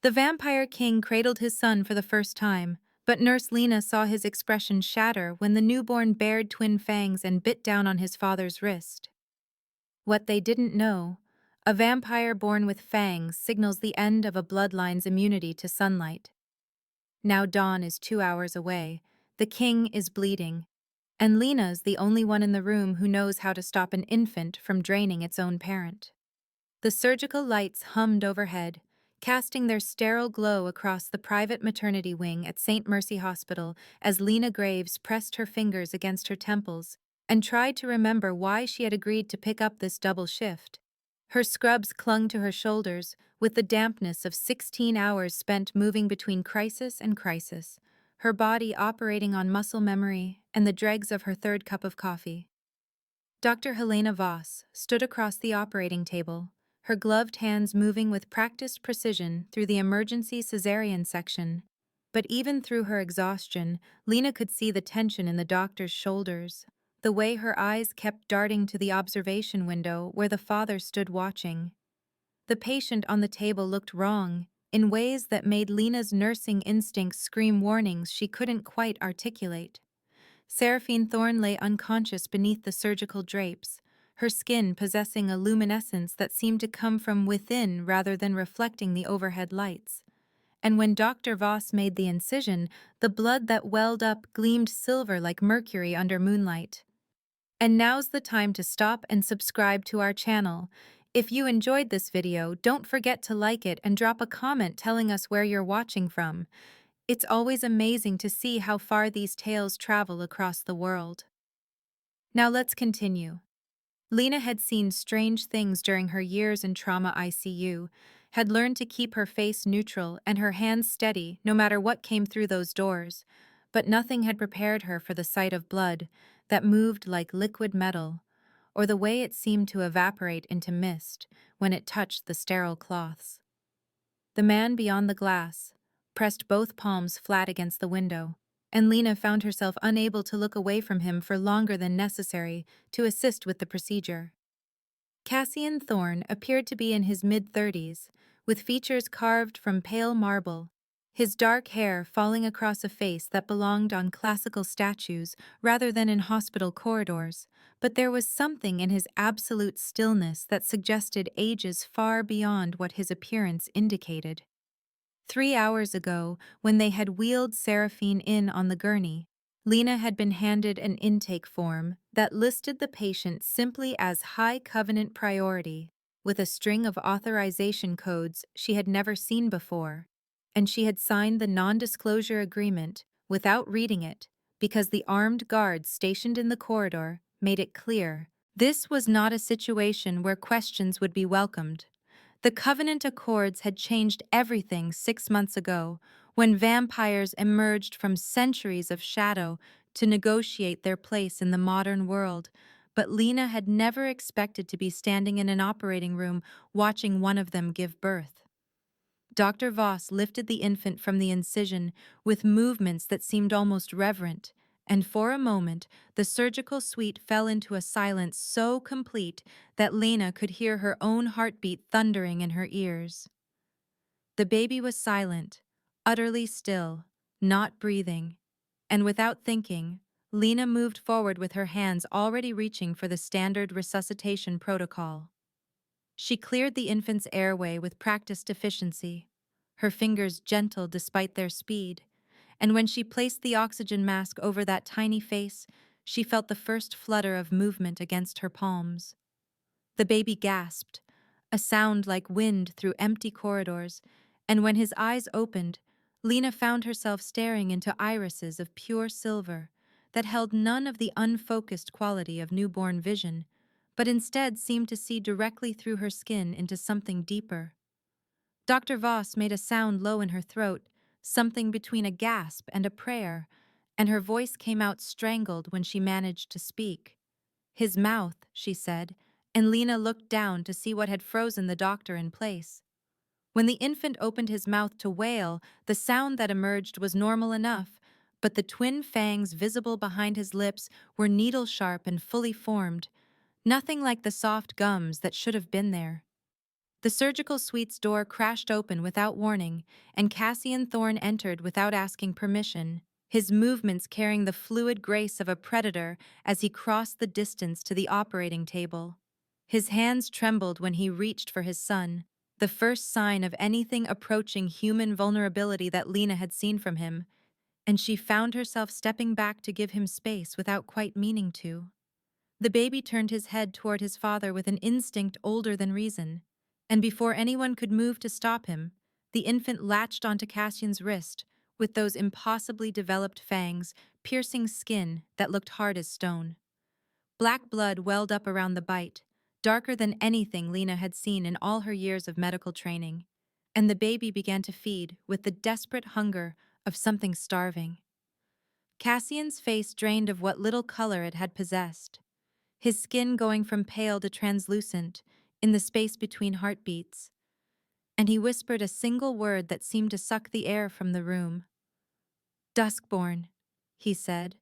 The vampire king cradled his son for the first time, but Nurse Lena saw his expression shatter when the newborn bared twin fangs and bit down on his father's wrist. What they didn't know, a vampire born with fangs signals the end of a bloodline's immunity to sunlight. Now dawn is 2 hours away, the king is bleeding, and Lena's the only one in the room who knows how to stop an infant from draining its own parent. The surgical lights hummed overhead, casting their sterile glow across the private maternity wing at St. Mercy Hospital as Lena Graves pressed her fingers against her temples and tried to remember why she had agreed to pick up this double shift. Her scrubs clung to her shoulders with the dampness of 16 hours spent moving between crisis and crisis, her body operating on muscle memory and the dregs of her third cup of coffee. Dr. Helena Voss stood across the operating table, her gloved hands moving with practiced precision through the emergency cesarean section. But even through her exhaustion, Lena could see the tension in the doctor's shoulders, the way her eyes kept darting to the observation window where the father stood watching. The patient on the table looked wrong, in ways that made Lena's nursing instincts scream warnings she couldn't quite articulate. Seraphine Thorne lay unconscious beneath the surgical drapes, her skin possessing a luminescence that seemed to come from within rather than reflecting the overhead lights. And when Dr. Voss made the incision, the blood that welled up gleamed silver like mercury under moonlight. And now's the time to stop and subscribe to our channel. If you enjoyed this video, don't forget to like it and drop a comment telling us where you're watching from. It's always amazing to see how far these tales travel across the world. Now let's continue. Lena had seen strange things during her years in trauma ICU, had learned to keep her face neutral and her hands steady no matter what came through those doors, but nothing had prepared her for the sight of blood that moved like liquid metal, or the way it seemed to evaporate into mist when it touched the sterile cloths. The man beyond the glass pressed both palms flat against the window, and Lena found herself unable to look away from him for longer than necessary to assist with the procedure. Cassian Thorne appeared to be in his mid-30s, with features carved from pale marble, his dark hair falling across a face that belonged on classical statues rather than in hospital corridors, but there was something in his absolute stillness that suggested ages far beyond what his appearance indicated. 3 hours ago, when they had wheeled Seraphine in on the gurney, Lena had been handed an intake form that listed the patient simply as high covenant priority, with a string of authorization codes she had never seen before, and she had signed the non-disclosure agreement without reading it because the armed guards stationed in the corridor made it clear this was not a situation where questions would be welcomed. The Covenant Accords had changed everything 6 months ago, when vampires emerged from centuries of shadow to negotiate their place in the modern world, but Lena had never expected to be standing in an operating room watching one of them give birth. Dr. Voss lifted the infant from the incision with movements that seemed almost reverent, and for a moment the surgical suite fell into a silence so complete that Lena could hear her own heartbeat thundering in her ears. The baby was silent, utterly still, not breathing, and without thinking, Lena moved forward with her hands already reaching for the standard resuscitation protocol. She cleared the infant's airway with practiced efficiency, her fingers gentle despite their speed, and when she placed the oxygen mask over that tiny face, she felt the first flutter of movement against her palms. The baby gasped, a sound like wind through empty corridors, and when his eyes opened, Lena found herself staring into irises of pure silver that held none of the unfocused quality of newborn vision, but instead seemed to see directly through her skin into something deeper. Dr. Voss made a sound low in her throat, something between a gasp and a prayer, and her voice came out strangled when she managed to speak. "His mouth," she said, and Lena looked down to see what had frozen the doctor in place. When the infant opened his mouth to wail, the sound that emerged was normal enough, but the twin fangs visible behind his lips were needle-sharp and fully formed, nothing like the soft gums that should have been there. The surgical suite's door crashed open without warning, and Cassian Thorne entered without asking permission, his movements carrying the fluid grace of a predator as he crossed the distance to the operating table. His hands trembled when he reached for his son, the first sign of anything approaching human vulnerability that Lena had seen from him, and she found herself stepping back to give him space without quite meaning to. The baby turned his head toward his father with an instinct older than reason, and before anyone could move to stop him, the infant latched onto Cassian's wrist with those impossibly developed fangs piercing skin that looked hard as stone. Black blood welled up around the bite, darker than anything Lena had seen in all her years of medical training, and the baby began to feed with the desperate hunger of something starving. Cassian's face drained of what little color it had possessed, his skin going from pale to translucent in the space between heartbeats, and he whispered a single word that seemed to suck the air from the room. "Duskborn," he said,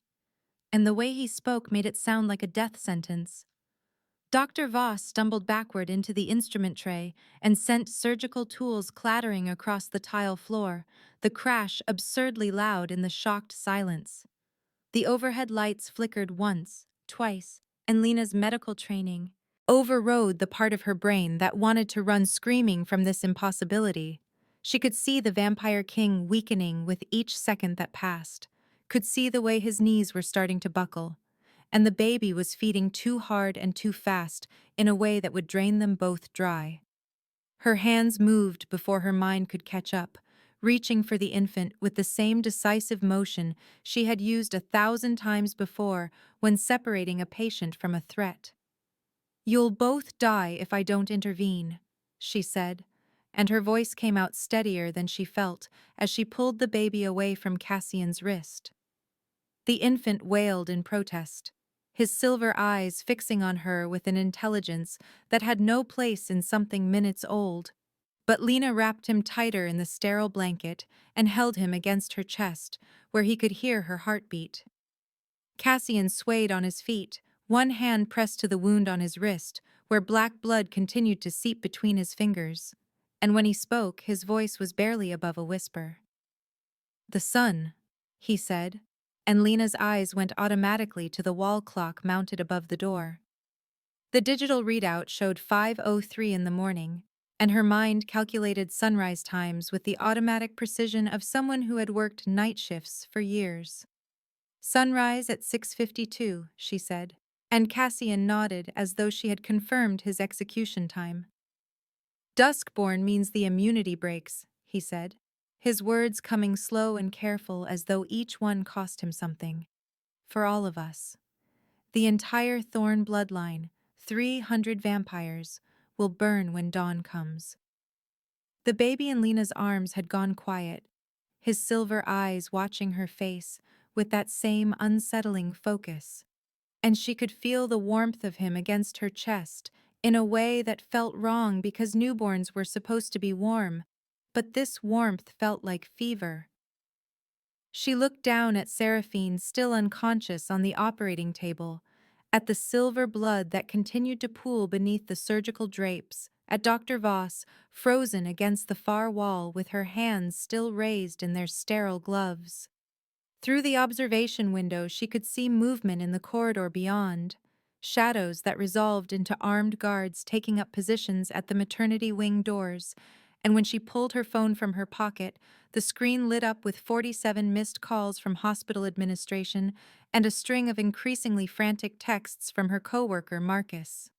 and the way he spoke made it sound like a death sentence. Dr. Voss stumbled backward into the instrument tray and sent surgical tools clattering across the tile floor, the crash absurdly loud in the shocked silence. The overhead lights flickered once, twice, and Lena's medical training overrode the part of her brain that wanted to run screaming from this impossibility. She could see the Vampire King weakening with each second that passed, could see the way his knees were starting to buckle, and the baby was feeding too hard and too fast in a way that would drain them both dry. Her hands moved before her mind could catch up, reaching for the infant with the same decisive motion she had used 1,000 times before when separating a patient from a threat. "You'll both die if I don't intervene," she said, and her voice came out steadier than she felt as she pulled the baby away from Cassian's wrist. The infant wailed in protest, his silver eyes fixing on her with an intelligence that had no place in something minutes old. But Lena wrapped him tighter in the sterile blanket and held him against her chest, where he could hear her heartbeat. Cassian swayed on his feet, one hand pressed to the wound on his wrist, where black blood continued to seep between his fingers. And when he spoke, his voice was barely above a whisper. "The sun," he said, and Lena's eyes went automatically to the wall clock mounted above the door. The digital readout showed 5:03 in the morning, and her mind calculated sunrise times with the automatic precision of someone who had worked night shifts for years. "Sunrise at 6:52, she said, and Cassian nodded as though she had confirmed his execution time. "Duskborn means the immunity breaks," he said, his words coming slow and careful as though each one cost him something. "For all of us. The entire Thorn bloodline, 300 vampires, will burn when dawn comes." The baby in Lena's arms had gone quiet, his silver eyes watching her face with that same unsettling focus, and she could feel the warmth of him against her chest in a way that felt wrong because newborns were supposed to be warm, but this warmth felt like fever. She looked down at Seraphine still unconscious on the operating table, at the silver blood that continued to pool beneath the surgical drapes, at Dr. Voss, frozen against the far wall with her hands still raised in their sterile gloves. Through the observation window she could see movement in the corridor beyond, shadows that resolved into armed guards taking up positions at the maternity wing doors, and when she pulled her phone from her pocket, the screen lit up with 47 missed calls from hospital administration and a string of increasingly frantic texts from her coworker Marcus.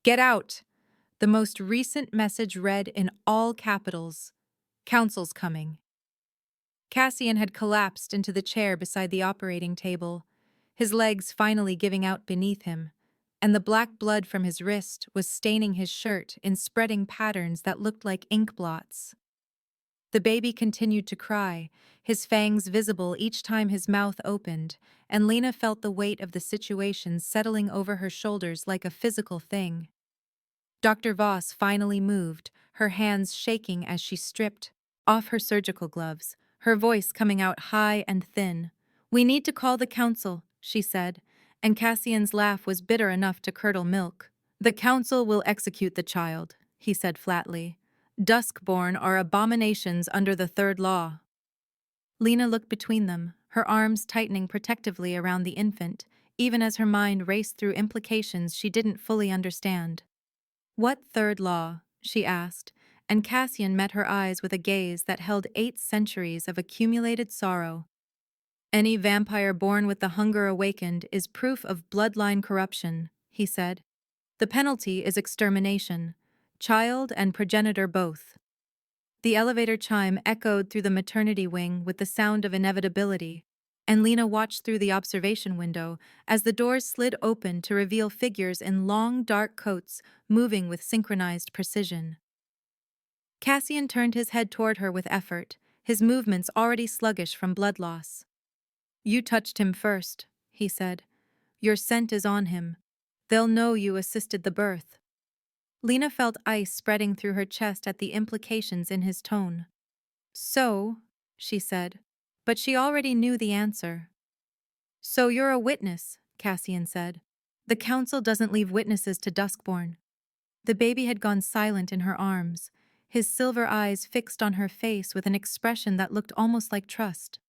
"Get out!" The most recent message read in all capitals. "Council's coming." Cassian had collapsed into the chair beside the operating table, his legs finally giving out beneath him, and the black blood from his wrist was staining his shirt in spreading patterns that looked like ink blots. The baby continued to cry, his fangs visible each time his mouth opened, and Lena felt the weight of the situation settling over her shoulders like a physical thing. Dr. Voss finally moved, her hands shaking as she stripped off her surgical gloves, her voice coming out high and thin. "We need to call the council," she said, and Cassian's laugh was bitter enough to curdle milk. "The council will execute the child," he said flatly. Duskborn are abominations under the third law. Lena looked between them, her arms tightening protectively around the infant, even as her mind raced through implications she didn't fully understand. What third law? She asked, and Cassian met her eyes with a gaze that held 8 centuries of accumulated sorrow. Any vampire born with the hunger awakened is proof of bloodline corruption, he said. The penalty is extermination, child and progenitor both. The elevator chime echoed through the maternity wing with the sound of inevitability, and Lena watched through the observation window as the doors slid open to reveal figures in long, dark coats moving with synchronized precision. Cassian turned his head toward her with effort, his movements already sluggish from blood loss. You touched him first, he said. Your scent is on him. They'll know you assisted the birth. Lena felt ice spreading through her chest at the implications in his tone. So, she said, but she already knew the answer. So you're a witness, Cassian said. The council doesn't leave witnesses to Duskborn. The baby had gone silent in her arms, his silver eyes fixed on her face with an expression that looked almost like trust.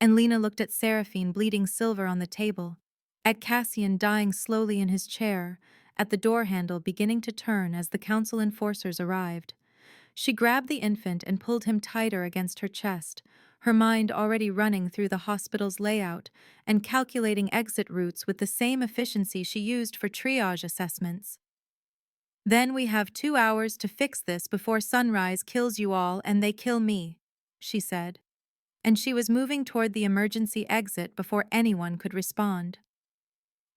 And Lena looked at Seraphine bleeding silver on the table, at Cassian dying slowly in his chair, at the door handle beginning to turn as the council enforcers arrived. She grabbed the infant and pulled him tighter against her chest, her mind already running through the hospital's layout and calculating exit routes with the same efficiency she used for triage assessments. Then we have 2 hours to fix this before sunrise kills you all and they kill me, she said. And she was moving toward the emergency exit before anyone could respond.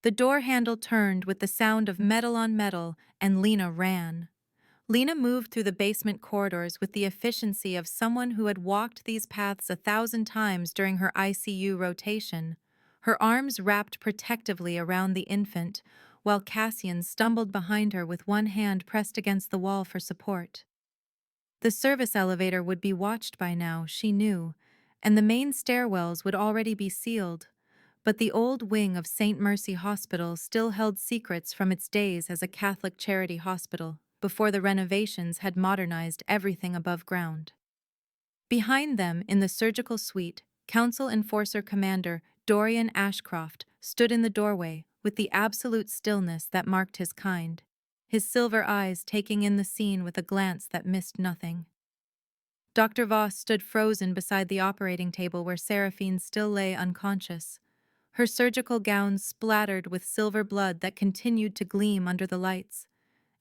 The door handle turned with the sound of metal on metal, and Lena ran. Lena moved through the basement corridors with the efficiency of someone who had walked these paths 1,000 times during her ICU rotation, her arms wrapped protectively around the infant, while Cassian stumbled behind her with one hand pressed against the wall for support. The service elevator would be watched by now, she knew, and the main stairwells would already be sealed, but the old wing of St. Mercy Hospital still held secrets from its days as a Catholic charity hospital, before the renovations had modernized everything above ground. Behind them, in the surgical suite, Council Enforcer Commander Dorian Ashcroft stood in the doorway with the absolute stillness that marked his kind, his silver eyes taking in the scene with a glance that missed nothing. Dr. Voss stood frozen beside the operating table where Seraphine still lay unconscious, her surgical gown splattered with silver blood that continued to gleam under the lights.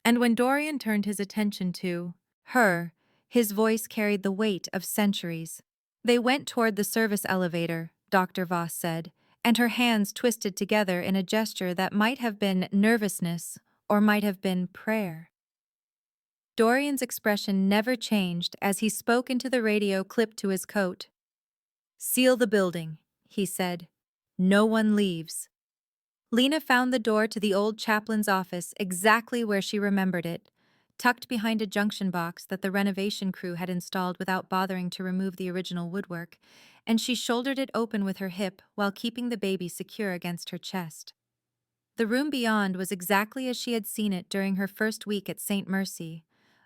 And when Dorian turned his attention to her, his voice carried the weight of centuries. They went toward the service elevator, Dr. Voss said, and her hands twisted together in a gesture that might have been nervousness or might have been prayer. Dorian's expression never changed as he spoke into the radio clipped to his coat. "Seal the building," he said. "No one leaves." Lena found the door to the old chaplain's office exactly where she remembered it, tucked behind a junction box that the renovation crew had installed without bothering to remove the original woodwork, and she shouldered it open with her hip while keeping the baby secure against her chest. The room beyond was exactly as she had seen it during her first week at St. Mercy,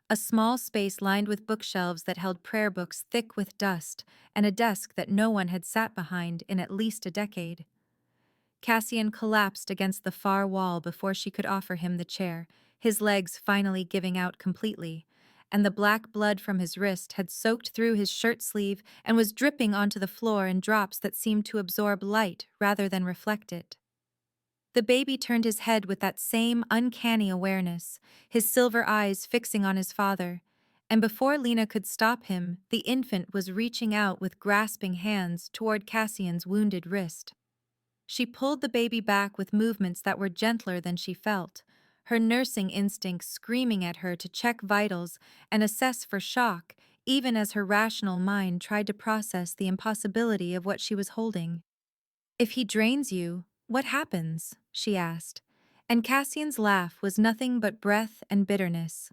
a small space lined with bookshelves that held prayer books thick with dust and a desk that no one had sat behind in at least a decade. Cassian collapsed against the far wall before she could offer him the chair, his legs finally giving out completely, and the black blood from his wrist had soaked through his shirt sleeve and was dripping onto the floor in drops that seemed to absorb light rather than reflect it. The baby turned his head with that same uncanny awareness, his silver eyes fixing on his father, and before Lena could stop him, the infant was reaching out with grasping hands toward Cassian's wounded wrist. She pulled the baby back with movements that were gentler than she felt, her nursing instincts screaming at her to check vitals and assess for shock, even as her rational mind tried to process the impossibility of what she was holding. "If he drains you, what happens?" she asked, and Cassian's laugh was nothing but breath and bitterness.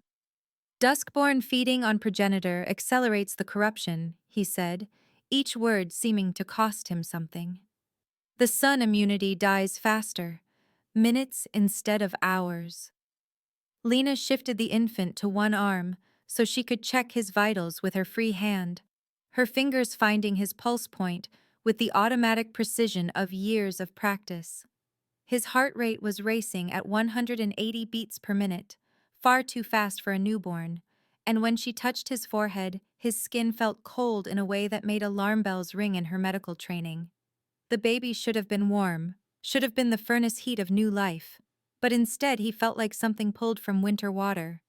"Duskborn feeding on progenitor accelerates the corruption," he said, each word seeming to cost him something. "The sun immunity dies faster, minutes instead of hours." Lena shifted the infant to one arm so she could check his vitals with her free hand, her fingers finding his pulse point with the automatic precision of years of practice. His heart rate was racing at 180 beats per minute, far too fast for a newborn, and when she touched his forehead, his skin felt cold in a way that made alarm bells ring in her medical training. The baby should have been warm, should have been the furnace heat of new life, but instead he felt like something pulled from winter water.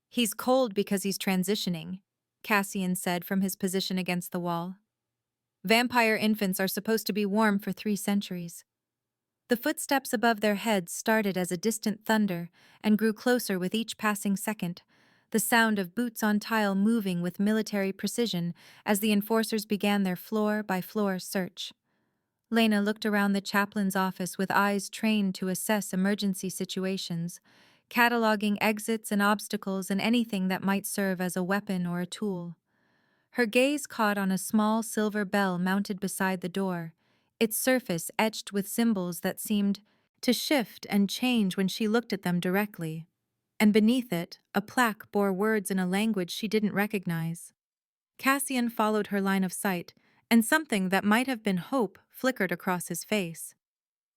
"He's cold because he's transitioning," Cassian said from his position against the wall. "Vampire infants are supposed to be warm for 3 centuries." The footsteps above their heads started as a distant thunder and grew closer with each passing second, the sound of boots on tile moving with military precision as the enforcers began their floor-by-floor search. Lena looked around the chaplain's office with eyes trained to assess emergency situations, cataloging exits and obstacles and anything that might serve as a weapon or a tool. Her gaze caught on a small silver bell mounted beside the door, its surface etched with symbols that seemed to shift and change when she looked at them directly. And beneath it, a plaque bore words in a language she didn't recognize. Cassian followed her line of sight, and something that might have been hope flickered across his face.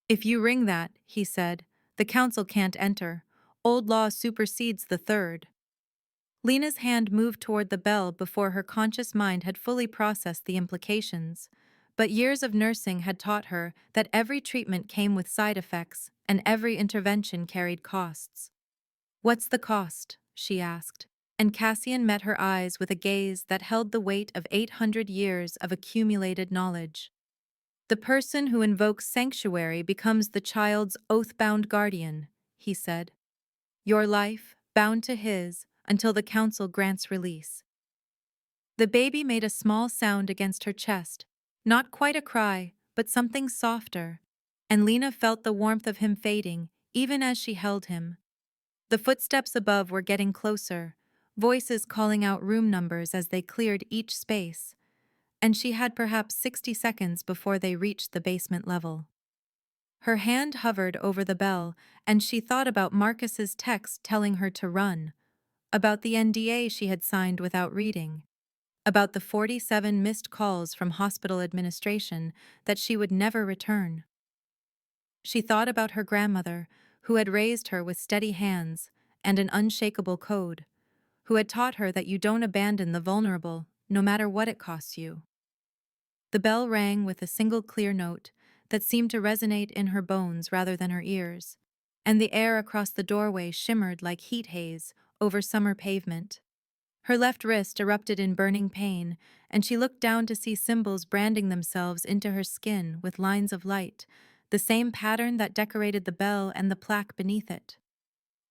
"If you ring that," he said, "the council can't enter. Old law supersedes the third." Lena's hand moved toward the bell before her conscious mind had fully processed the implications. But years of nursing had taught her that every treatment came with side effects, and every intervention carried costs. "What's the cost?" she asked, and Cassian met her eyes with a gaze that held the weight of 800 years of accumulated knowledge. "The person who invokes sanctuary becomes the child's oath-bound guardian," he said. "Your life, bound to his, until the council grants release." The baby made a small sound against her chest, not quite a cry, but something softer, and Lena felt the warmth of him fading, even as she held him. The footsteps above were getting closer, voices calling out room numbers as they cleared each space, and she had perhaps 60 seconds before they reached the basement level. Her hand hovered over the bell, and she thought about Marcus's text telling her to run, about the NDA she had signed without reading, about the 47 missed calls from hospital administration that she would never return. She thought about her grandmother, who had raised her with steady hands and an unshakable code, who had taught her that you don't abandon the vulnerable, no matter what it costs you. The bell rang with a single clear note that seemed to resonate in her bones rather than her ears, and the air across the doorway shimmered like heat haze over summer pavement. Her left wrist erupted in burning pain, and she looked down to see symbols branding themselves into her skin with lines of light, the same pattern that decorated the bell and the plaque beneath it.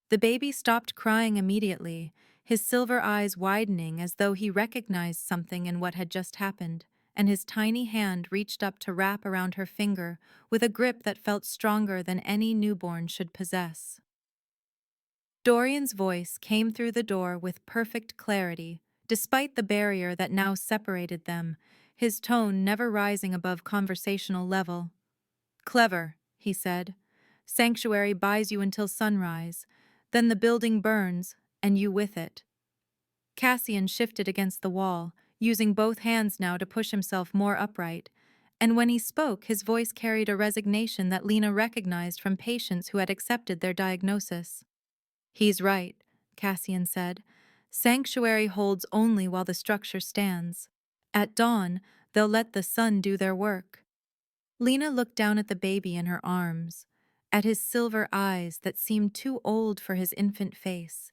The baby stopped crying immediately, his silver eyes widening as though he recognized something in what had just happened, and his tiny hand reached up to wrap around her finger with a grip that felt stronger than any newborn should possess. Dorian's voice came through the door with perfect clarity, despite the barrier that now separated them, his tone never rising above conversational level. "Clever," he said. "Sanctuary buys you until sunrise, then the building burns, and you with it." Cassian shifted against the wall, using both hands now to push himself more upright, and when he spoke, his voice carried a resignation that Lena recognized from patients who had accepted their diagnosis. "He's right," Cassian said. "Sanctuary holds only while the structure stands. At dawn, they'll let the sun do their work." Lena looked down at the baby in her arms, at his silver eyes that seemed too old for his infant face,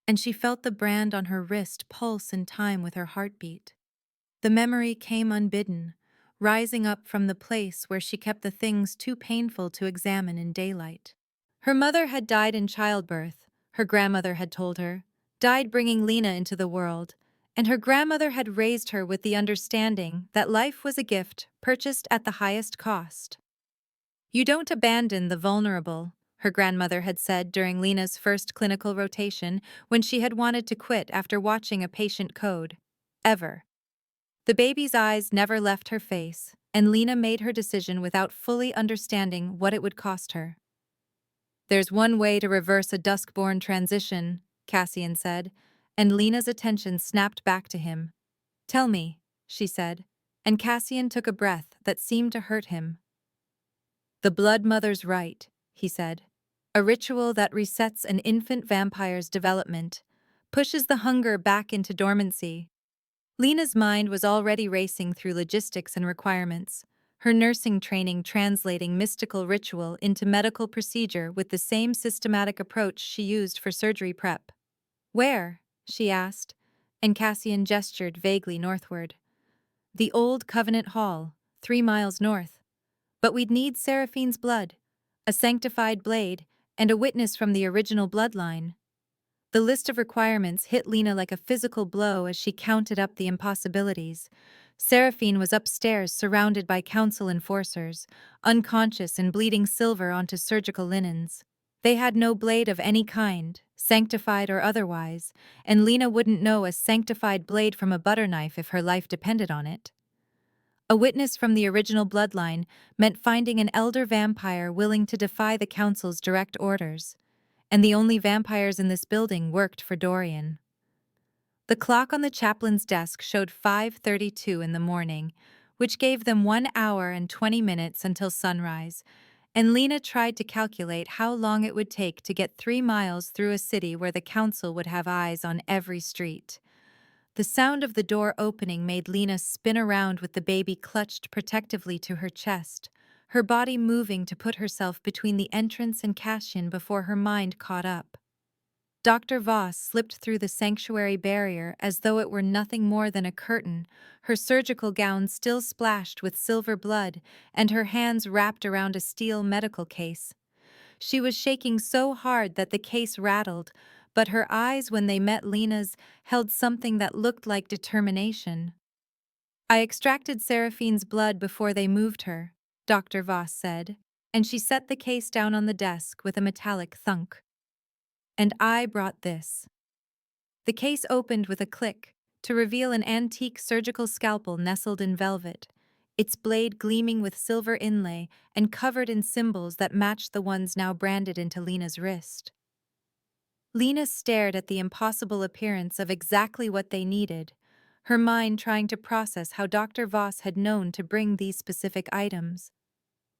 and she felt the brand on her wrist pulse in time with her heartbeat. The memory came unbidden, rising up from the place where she kept the things too painful to examine in daylight. Her mother had died in childbirth, her grandmother had told her, died bringing Lena into the world, and her grandmother had raised her with the understanding that life was a gift purchased at the highest cost. "You don't abandon the vulnerable," her grandmother had said during Lena's first clinical rotation when she had wanted to quit after watching a patient code. Ever. The baby's eyes never left her face, and Lena made her decision without fully understanding what it would cost her. There's one way to reverse a dusk-born transition, Cassian said, and Lena's attention snapped back to him. Tell me, she said, and Cassian took a breath that seemed to hurt him. The Blood Mother's Rite, he said. A ritual that resets an infant vampire's development, pushes the hunger back into dormancy. Lena's mind was already racing through logistics and requirements, her nursing training translating mystical ritual into medical procedure with the same systematic approach she used for surgery prep. Where? She asked, and Cassian gestured vaguely northward. The old Covenant Hall, 3 miles north. But we'd need Seraphine's blood, a sanctified blade, and a witness from the original bloodline. The list of requirements hit Lena like a physical blow as she counted up the impossibilities. Seraphine was upstairs surrounded by council enforcers, unconscious and bleeding silver onto surgical linens. They had no blade of any kind, sanctified or otherwise, and Lena wouldn't know a sanctified blade from a butter knife if her life depended on it. A witness from the original bloodline meant finding an elder vampire willing to defy the council's direct orders, and the only vampires in this building worked for Dorian. The clock on the chaplain's desk showed 5:32 in the morning, which gave them 1 hour and 20 minutes until sunrise, and Lena tried to calculate how long it would take to get 3 miles through a city where the council would have eyes on every street. The sound of the door opening made Lena spin around with the baby clutched protectively to her chest, her body moving to put herself between the entrance and Cassian before her mind caught up. Dr. Voss slipped through the sanctuary barrier as though it were nothing more than a curtain, her surgical gown still splashed with silver blood and her hands wrapped around a steel medical case. She was shaking so hard that the case rattled, but her eyes, when they met Lena's, held something that looked like determination. I extracted Seraphine's blood before they moved her, Dr. Voss said, and she set the case down on the desk with a metallic thunk. And I brought this. The case opened with a click, to reveal an antique surgical scalpel nestled in velvet, its blade gleaming with silver inlay and covered in symbols that matched the ones now branded into Lena's wrist. Lena stared at the impossible appearance of exactly what they needed, her mind trying to process how Dr. Voss had known to bring these specific items.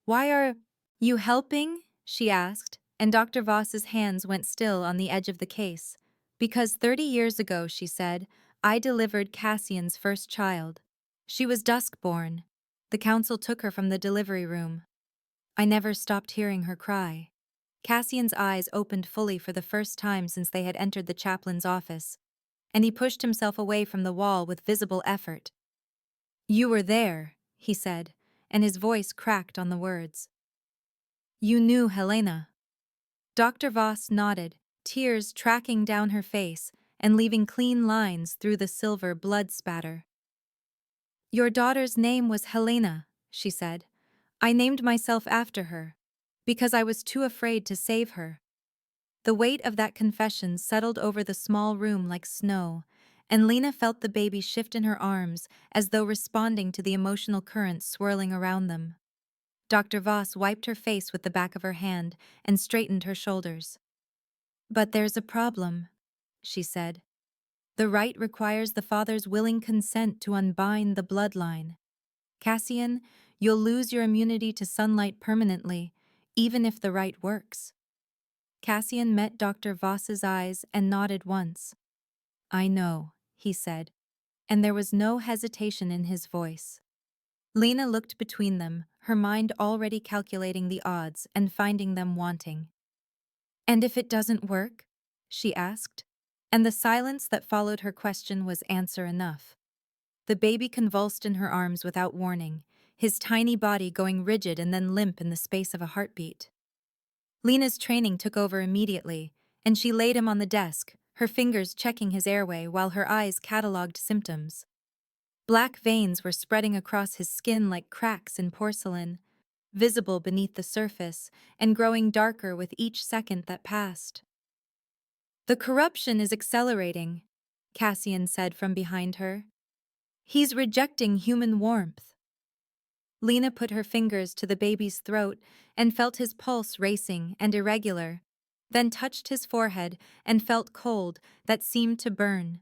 "Why are you helping?" she asked, and Dr. Voss's hands went still on the edge of the case. "Because 30 years ago," she said, "I delivered Cassian's first child. She was dusk-born. The council took her from the delivery room. I never stopped hearing her cry." Cassian's eyes opened fully for the first time since they had entered the chaplain's office, and he pushed himself away from the wall with visible effort. "You were there," he said, and his voice cracked on the words. "You knew Helena." Dr. Voss nodded, tears tracking down her face and leaving clean lines through the silver blood spatter. "Your daughter's name was Helena," she said. "I named myself after her, because I was too afraid to save her." The weight of that confession settled over the small room like snow, and Lena felt the baby shift in her arms as though responding to the emotional currents swirling around them. Dr. Voss wiped her face with the back of her hand and straightened her shoulders. "But there's a problem," she said. "The rite requires the father's willing consent to unbind the bloodline. Cassian, you'll lose your immunity to sunlight permanently, even if the rite works." Cassian met Dr. Voss's eyes and nodded once. "I know," he said, and there was no hesitation in his voice. Lena looked between them, her mind already calculating the odds and finding them wanting. "And if it doesn't work?" she asked, and the silence that followed her question was answer enough. The baby convulsed in her arms without warning, his tiny body going rigid and then limp in the space of a heartbeat. Lena's training took over immediately, and she laid him on the desk, her fingers checking his airway while her eyes catalogued symptoms. Black veins were spreading across his skin like cracks in porcelain, visible beneath the surface and growing darker with each second that passed. "The corruption is accelerating," Cassian said from behind her. "He's rejecting human warmth." Lena put her fingers to the baby's throat and felt his pulse racing and irregular, then touched his forehead and felt cold that seemed to burn.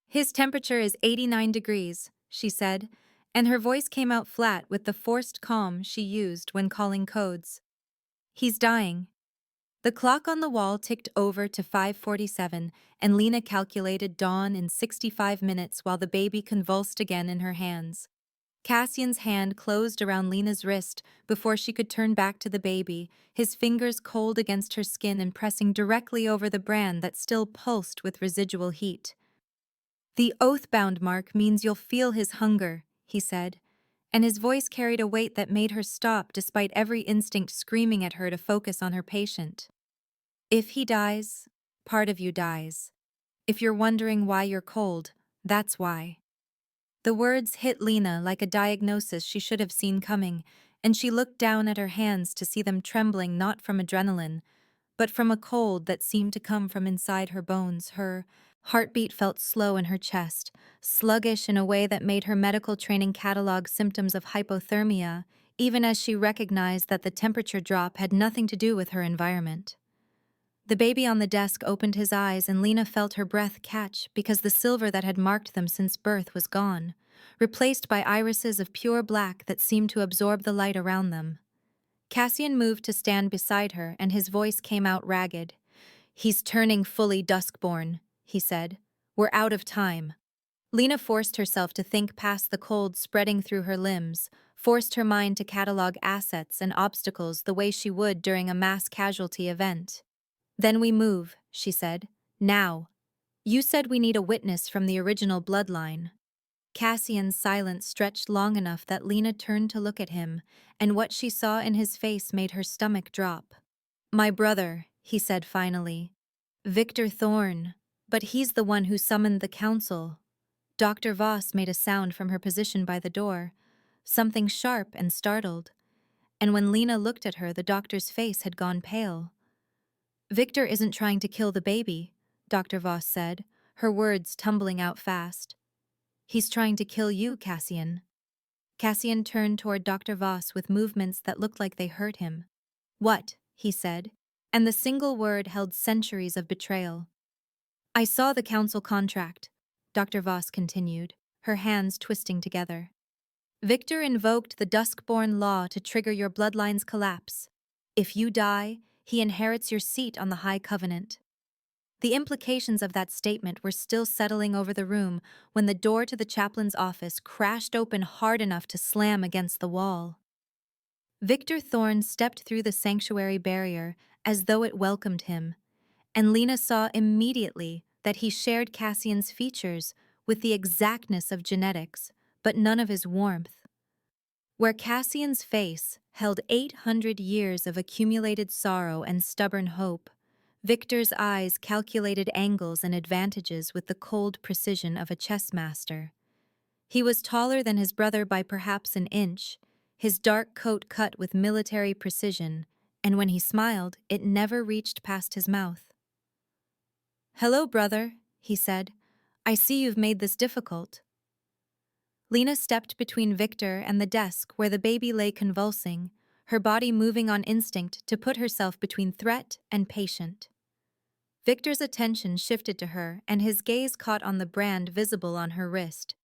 "His temperature is 89 degrees, she said, and her voice came out flat with the forced calm she used when calling codes. "He's dying." The clock on the wall ticked over to 5:47, and Lena calculated dawn in 65 minutes while the baby convulsed again in her hands. Cassian's hand closed around Lena's wrist before she could turn back to the baby, his fingers cold against her skin and pressing directly over the brand that still pulsed with residual heat. "The oath-bound mark means you'll feel his hunger," he said, and his voice carried a weight that made her stop despite every instinct screaming at her to focus on her patient. "If he dies, part of you dies. If you're wondering why you're cold, that's why." The words hit Lena like a diagnosis she should have seen coming, and she looked down at her hands to see them trembling not from adrenaline, but from a cold that seemed to come from inside her bones. Her heartbeat felt slow in her chest, sluggish in a way that made her medical training catalog symptoms of hypothermia, even as she recognized that the temperature drop had nothing to do with her environment. The baby on the desk opened his eyes and Lena felt her breath catch because the silver that had marked them since birth was gone, replaced by irises of pure black that seemed to absorb the light around them. Cassian moved to stand beside her and his voice came out ragged. "He's turning fully duskborn," he said. "We're out of time." Lena forced herself to think past the cold spreading through her limbs, forced her mind to catalog assets and obstacles the way she would during a mass casualty event. "Then we move," she said. "Now. You said we need a witness from the original bloodline." Cassian's silence stretched long enough that Lena turned to look at him, and what she saw in his face made her stomach drop. "My brother," he said finally. "Victor Thorne. But he's the one who summoned the council." Dr. Voss made a sound from her position by the door, something sharp and startled, and when Lena looked at her, the doctor's face had gone pale. "Victor isn't trying to kill the baby," Dr. Voss said, her words tumbling out fast. "He's trying to kill you, Cassian." Cassian turned toward Dr. Voss with movements that looked like they hurt him. "What?" he said, and the single word held centuries of betrayal. "I saw the council contract," Dr. Voss continued, her hands twisting together. "Victor invoked the Duskborn law to trigger your bloodline's collapse. If you die, he inherits your seat on the High Covenant." The implications of that statement were still settling over the room when the door to the chaplain's office crashed open hard enough to slam against the wall. Victor Thorne stepped through the sanctuary barrier as though it welcomed him, and Lena saw immediately that he shared Cassian's features with the exactness of genetics, but none of his warmth. Where Cassian's face held 800 years of accumulated sorrow and stubborn hope, Victor's eyes calculated angles and advantages with the cold precision of a chess master. He was taller than his brother by perhaps an inch, his dark coat cut with military precision, and when he smiled, it never reached past his mouth. "Hello, brother," he said. "I see you've made this difficult." Lena stepped between Victor and the desk where the baby lay convulsing, her body moving on instinct to put herself between threat and patient. Victor's attention shifted to her, and his gaze caught on the brand visible on her wrist.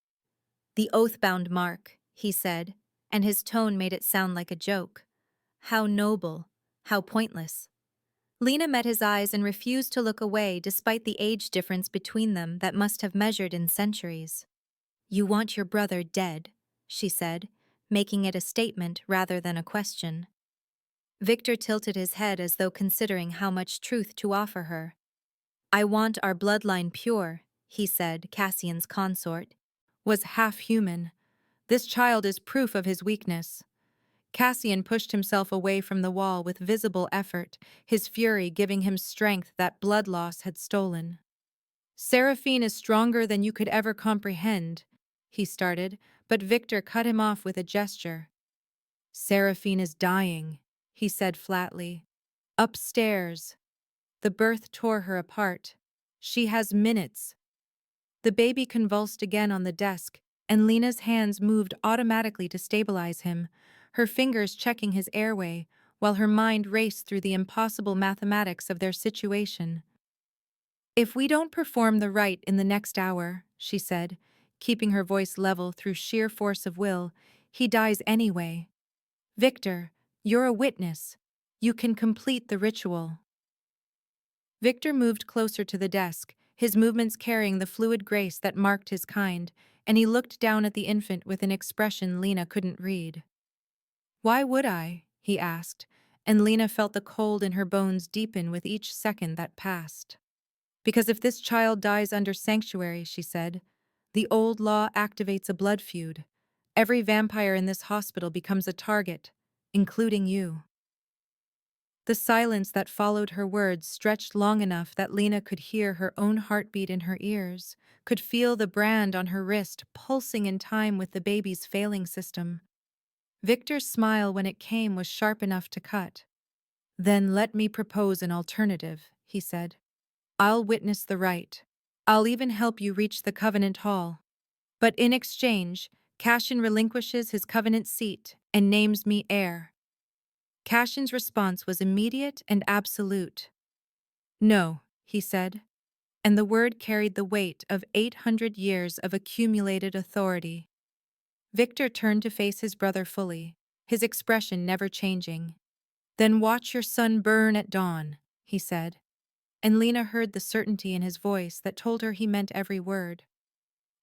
"The oath-bound mark," he said, and his tone made it sound like a joke. How noble, how pointless. Lena met his eyes and refused to look away despite the age difference between them that must have measured in centuries. "You want your brother dead," she said, making it a statement rather than a question. Victor tilted his head as though considering how much truth to offer her. "I want our bloodline pure," he said. Cassian's consort was half human. "This child is proof of his weakness." Cassian pushed himself away from the wall with visible effort, his fury giving him strength that blood loss had stolen. "Seraphine is stronger than you could ever comprehend," he started, but Victor cut him off with a gesture. "Seraphine is dying," he said flatly. "Upstairs. The birth tore her apart. She has minutes." The baby convulsed again on the desk, and Lena's hands moved automatically to stabilize him, her fingers checking his airway, while her mind raced through the impossible mathematics of their situation. "If we don't perform the rite in the next hour," she said, keeping her voice level through sheer force of will, "he dies anyway. Victor, you're a witness. You can complete the ritual." Victor moved closer to the desk, his movements carrying the fluid grace that marked his kind, and he looked down at the infant with an expression Lena couldn't read. "Why would I?" he asked, and Lena felt the cold in her bones deepen with each second that passed. "Because if this child dies under sanctuary," she said, "the old law activates a blood feud. Every vampire in this hospital becomes a target, including you." The silence that followed her words stretched long enough that Lena could hear her own heartbeat in her ears, could feel the brand on her wrist pulsing in time with the baby's failing system. Victor's smile when it came was sharp enough to cut. "Then let me propose an alternative," he said. "I'll witness the rite. I'll even help you reach the Covenant Hall. But in exchange, Cassian relinquishes his Covenant seat and names me heir." Cassian's response was immediate and absolute. "No," he said, and the word carried the weight of 800 years of accumulated authority. Victor turned to face his brother fully, his expression never changing. "Then watch your son burn at dawn," he said, and Lena heard the certainty in his voice that told her he meant every word.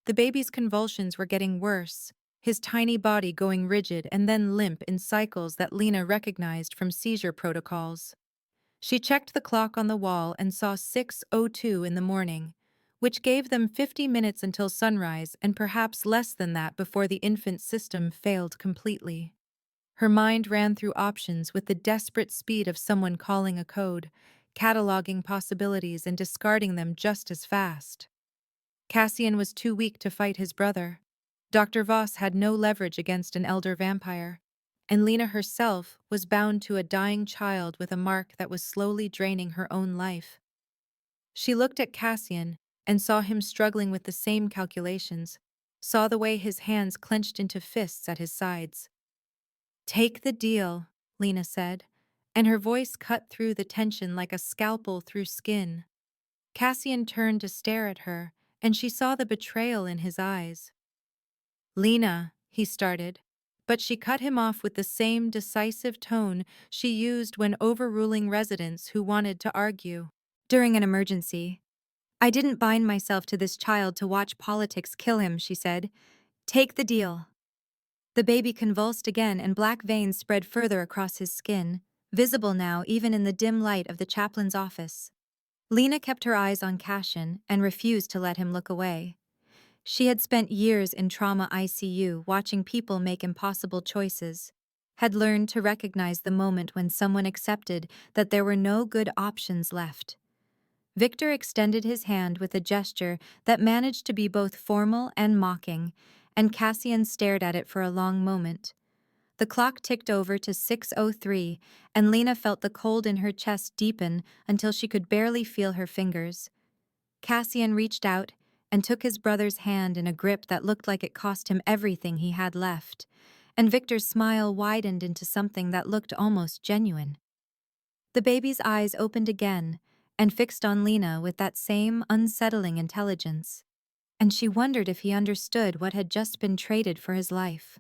The baby's convulsions were getting worse, his tiny body going rigid and then limp in cycles that Lena recognized from seizure protocols. She checked the clock on the wall and saw 6:02 in the morning, which gave them 50 minutes until sunrise and perhaps less than that before the infant's system failed completely. Her mind ran through options with the desperate speed of someone calling a code, cataloging possibilities and discarding them just as fast. Cassian was too weak to fight his brother. Dr. Voss had no leverage against an elder vampire, and Lena herself was bound to a dying child with a mark that was slowly draining her own life. She looked at Cassian and saw him struggling with the same calculations, saw the way his hands clenched into fists at his sides. "Take the deal," Lena said, and her voice cut through the tension like a scalpel through skin. Cassian turned to stare at her, and she saw the betrayal in his eyes. "Lena," he started, but she cut him off with the same decisive tone she used when overruling residents who wanted to argue. "During an emergency, I didn't bind myself to this child to watch politics kill him," she said. "Take the deal." The baby convulsed again and black veins spread further across his skin, visible now even in the dim light of the chaplain's office. Lena kept her eyes on Cassian and refused to let him look away. She had spent years in trauma ICU watching people make impossible choices, had learned to recognize the moment when someone accepted that there were no good options left. Victor extended his hand with a gesture that managed to be both formal and mocking, and Cassian stared at it for a long moment. The clock ticked over to 6:03, and Lena felt the cold in her chest deepen until she could barely feel her fingers. Cassian reached out and took his brother's hand in a grip that looked like it cost him everything he had left, and Victor's smile widened into something that looked almost genuine. The baby's eyes opened again and fixed on Lena with that same unsettling intelligence, and she wondered if he understood what had just been traded for his life.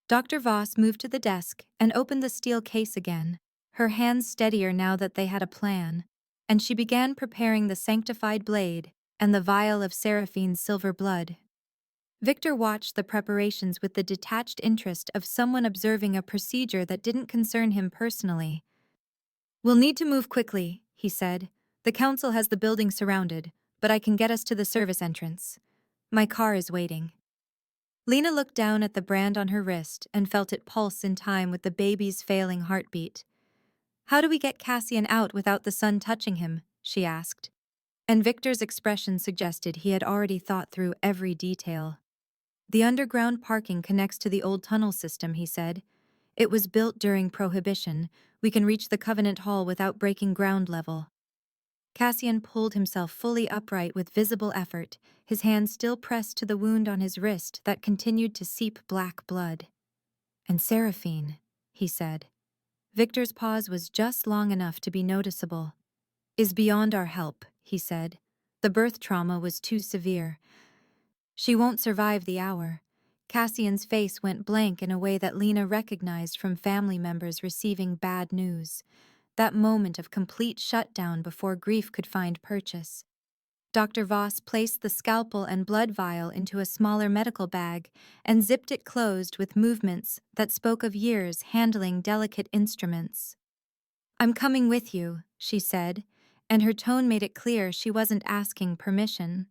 Dr. Voss moved to the desk and opened the steel case again, her hands steadier now that they had a plan, and she began preparing the sanctified blade and the vial of Seraphine's silver blood. Victor watched the preparations with the detached interest of someone observing a procedure that didn't concern him personally. "We'll need to move quickly," he said. "The council has the building surrounded, but I can get us to the service entrance. My car is waiting." Lena looked down at the brand on her wrist and felt it pulse in time with the baby's failing heartbeat. "How do we get Cassian out without the sun touching him?" she asked. And Victor's expression suggested he had already thought through every detail. "The underground parking connects to the old tunnel system," he said. "It was built during Prohibition. We can reach the Covenant Hall without breaking ground level." Cassian pulled himself fully upright with visible effort, his hand still pressed to the wound on his wrist that continued to seep black blood. "And Seraphine," he said. Victor's pause was just long enough to be noticeable. "Is beyond our help," he said. "The birth trauma was too severe. She won't survive the hour." Cassian's face went blank in a way that Lena recognized from family members receiving bad news. That moment of complete shutdown before grief could find purchase. Dr. Voss placed the scalpel and blood vial into a smaller medical bag and zipped it closed with movements that spoke of years handling delicate instruments. "I'm coming with you," she said, and her tone made it clear she wasn't asking permission.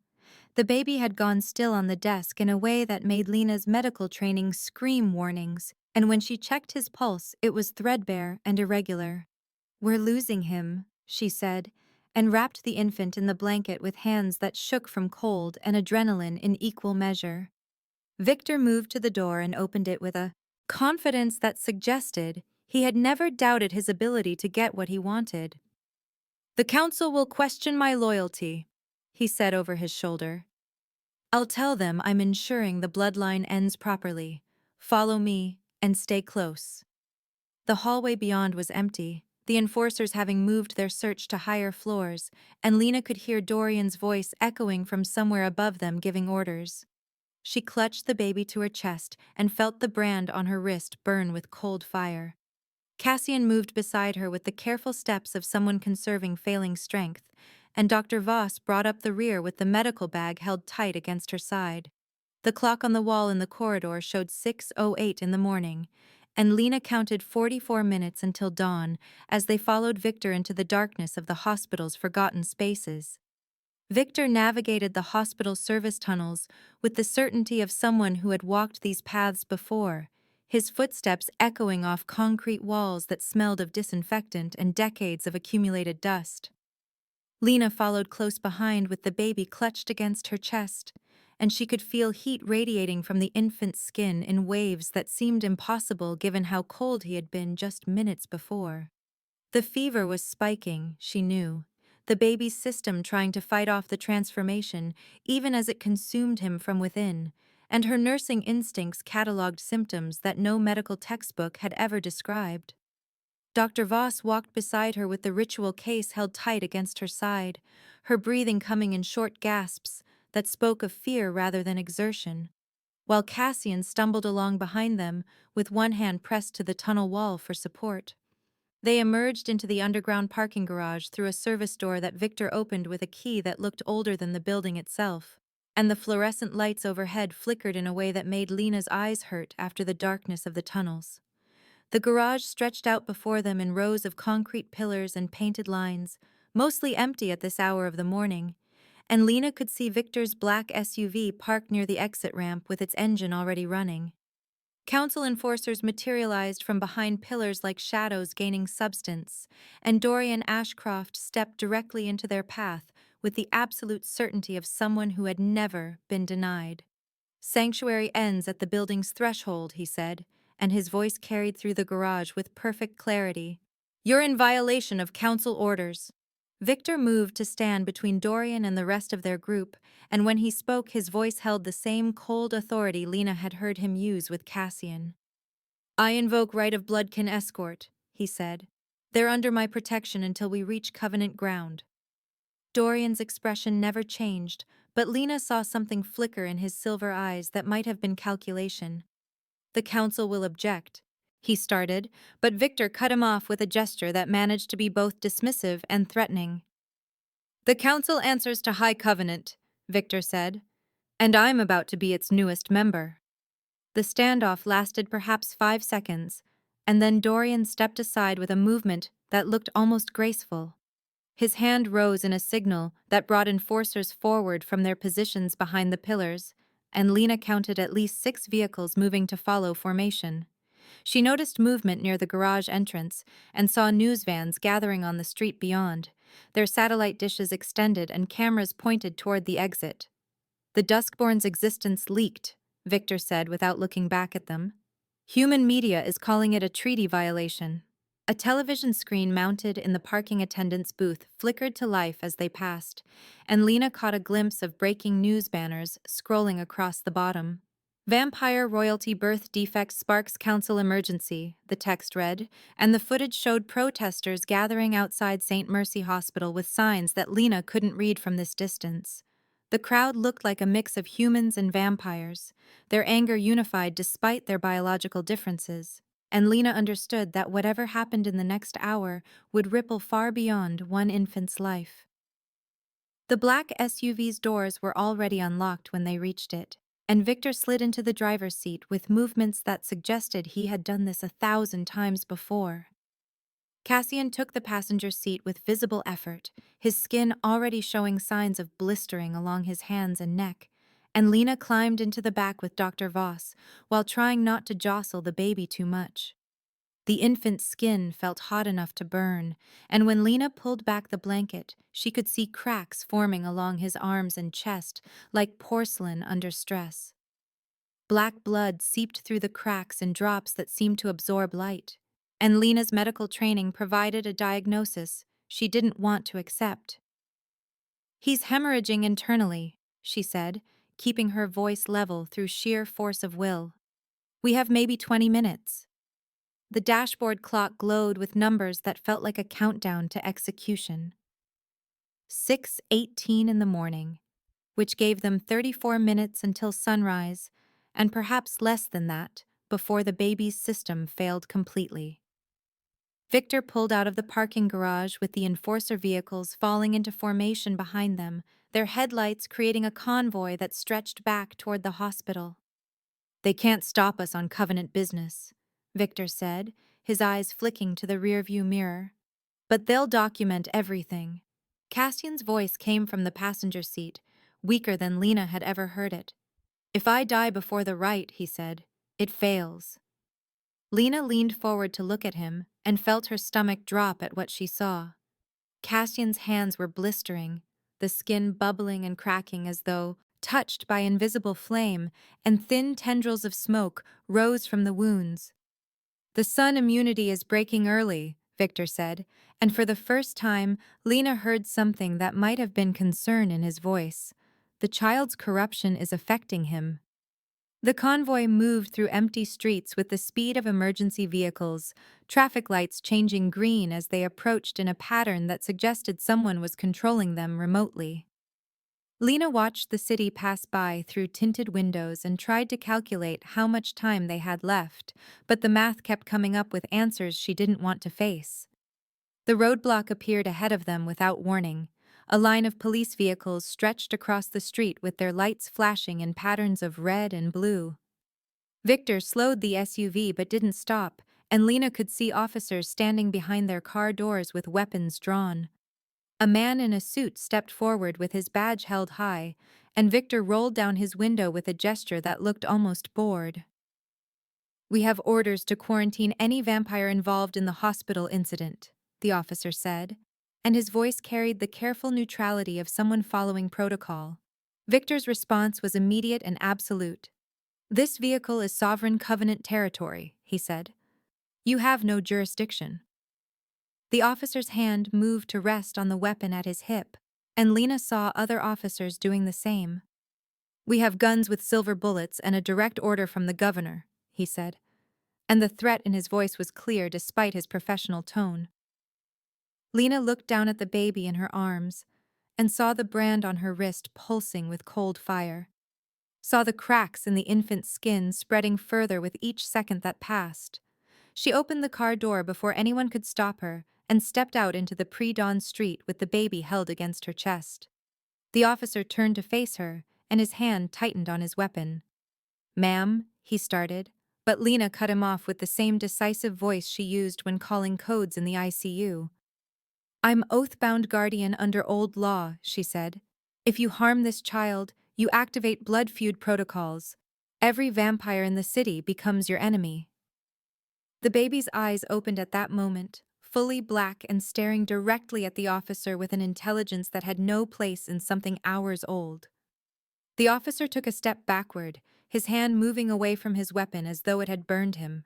The baby had gone still on the desk in a way that made Lena's medical training scream warnings, and when she checked his pulse, it was threadbare and irregular. "We're losing him," she said, and wrapped the infant in the blanket with hands that shook from cold and adrenaline in equal measure. Victor moved to the door and opened it with a confidence that suggested he had never doubted his ability to get what he wanted. "The council will question my loyalty," he said over his shoulder. "I'll tell them I'm ensuring the bloodline ends properly. Follow me and stay close." The hallway beyond was empty, the enforcers having moved their search to higher floors, and Lena could hear Dorian's voice echoing from somewhere above them giving orders. She clutched the baby to her chest and felt the brand on her wrist burn with cold fire. Cassian moved beside her with the careful steps of someone conserving failing strength, and Dr. Voss brought up the rear with the medical bag held tight against her side. The clock on the wall in the corridor showed 6:08 in the morning, and Lena counted 44 minutes until dawn as they followed Victor into the darkness of the hospital's forgotten spaces. Victor navigated the hospital service tunnels with the certainty of someone who had walked these paths before, his footsteps echoing off concrete walls that smelled of disinfectant and decades of accumulated dust. Lena followed close behind with the baby clutched against her chest, and she could feel heat radiating from the infant's skin in waves that seemed impossible given how cold he had been just minutes before. The fever was spiking, she knew, the baby's system trying to fight off the transformation even as it consumed him from within, and her nursing instincts catalogued symptoms that no medical textbook had ever described. Dr. Voss walked beside her with the ritual case held tight against her side, her breathing coming in short gasps that spoke of fear rather than exertion, while Cassian stumbled along behind them with one hand pressed to the tunnel wall for support. They emerged into the underground parking garage through a service door that Victor opened with a key that looked older than the building itself, and the fluorescent lights overhead flickered in a way that made Lena's eyes hurt after the darkness of the tunnels. The garage stretched out before them in rows of concrete pillars and painted lines, mostly empty at this hour of the morning, and Lena could see Victor's black SUV parked near the exit ramp with its engine already running. Council enforcers materialized from behind pillars like shadows gaining substance, and Dorian Ashcroft stepped directly into their path with the absolute certainty of someone who had never been denied. "Sanctuary ends at the building's threshold," he said, and his voice carried through the garage with perfect clarity. "You're in violation of council orders." Victor moved to stand between Dorian and the rest of their group, and when he spoke his voice held the same cold authority Lena had heard him use with Cassian. "I invoke right of bloodkin escort," he said. "They're under my protection until we reach Covenant ground." Dorian's expression never changed, but Lena saw something flicker in his silver eyes that might have been calculation. "The council will object," he started, but Victor cut him off with a gesture that managed to be both dismissive and threatening. "The council answers to High Covenant," Victor said, "and I'm about to be its newest member." The standoff lasted perhaps 5 seconds, and then Dorian stepped aside with a movement that looked almost graceful. His hand rose in a signal that brought enforcers forward from their positions behind the pillars, and Lena counted at least 6 vehicles moving to follow formation. She noticed movement near the garage entrance and saw news vans gathering on the street beyond, their satellite dishes extended and cameras pointed toward the exit. "The Duskborn's existence leaked," Victor said without looking back at them. "Human media is calling it a treaty violation." A television screen mounted in the parking attendant's booth flickered to life as they passed, and Lena caught a glimpse of breaking news banners scrolling across the bottom. Vampire royalty birth defect sparks council emergency, the text read, and the footage showed protesters gathering outside St. Mercy Hospital with signs that Lena couldn't read from this distance. The crowd looked like a mix of humans and vampires, their anger unified despite their biological differences. And Lena understood that whatever happened in the next hour would ripple far beyond one infant's life. The black SUV's doors were already unlocked when they reached it, and Victor slid into the driver's seat with movements that suggested he had done this 1,000 times before. Cassian took the passenger seat with visible effort, his skin already showing signs of blistering along his hands and neck, and Lena climbed into the back with Dr. Voss, while trying not to jostle the baby too much. The infant's skin felt hot enough to burn, and when Lena pulled back the blanket, she could see cracks forming along his arms and chest, like porcelain under stress. Black blood seeped through the cracks in drops that seemed to absorb light, and Lena's medical training provided a diagnosis she didn't want to accept. "He's hemorrhaging internally," she said, keeping her voice level through sheer force of will. "We have maybe 20 minutes." The dashboard clock glowed with numbers that felt like a countdown to execution. 6:18 in the morning, which gave them 34 minutes until sunrise, and perhaps less than that, before the baby's system failed completely. Victor pulled out of the parking garage with the enforcer vehicles falling into formation behind them, their headlights creating a convoy that stretched back toward the hospital. "They can't stop us on Covenant business," Victor said, his eyes flicking to the rearview mirror. "But they'll document everything." Castian's voice came from the passenger seat, weaker than Lena had ever heard it. "If I die before the right," he said, "it fails." Lena leaned forward to look at him and felt her stomach drop at what she saw. Castian's hands were blistering, the skin bubbling and cracking as though touched by invisible flame, and thin tendrils of smoke rose from the wounds. "The sun immunity is breaking early," Victor said, and for the first time, Lena heard something that might have been concern in his voice. "The child's corruption is affecting him." The convoy moved through empty streets with the speed of emergency vehicles, traffic lights changing green as they approached in a pattern that suggested someone was controlling them remotely. Lena watched the city pass by through tinted windows and tried to calculate how much time they had left, but the math kept coming up with answers she didn't want to face. The roadblock appeared ahead of them without warning. A line of police vehicles stretched across the street with their lights flashing in patterns of red and blue. Victor slowed the SUV but didn't stop, and Lena could see officers standing behind their car doors with weapons drawn. A man in a suit stepped forward with his badge held high, and Victor rolled down his window with a gesture that looked almost bored. "We have orders to quarantine any vampire involved in the hospital incident," the officer said, and his voice carried the careful neutrality of someone following protocol. Victor's response was immediate and absolute. "This vehicle is sovereign Covenant territory," he said. "You have no jurisdiction." The officer's hand moved to rest on the weapon at his hip, and Lena saw other officers doing the same. "We have guns with silver bullets and a direct order from the governor," he said, and the threat in his voice was clear despite his professional tone. Lena looked down at the baby in her arms and saw the brand on her wrist pulsing with cold fire, saw the cracks in the infant's skin spreading further with each second that passed. She opened the car door before anyone could stop her and stepped out into the pre-dawn street with the baby held against her chest. The officer turned to face her, and his hand tightened on his weapon. "Ma'am," he started, but Lena cut him off with the same decisive voice she used when calling codes in the ICU. "I'm oath-bound guardian under old law," she said. "If you harm this child, you activate blood feud protocols. Every vampire in the city becomes your enemy." The baby's eyes opened at that moment, fully black and staring directly at the officer with an intelligence that had no place in something hours old. The officer took a step backward, his hand moving away from his weapon as though it had burned him.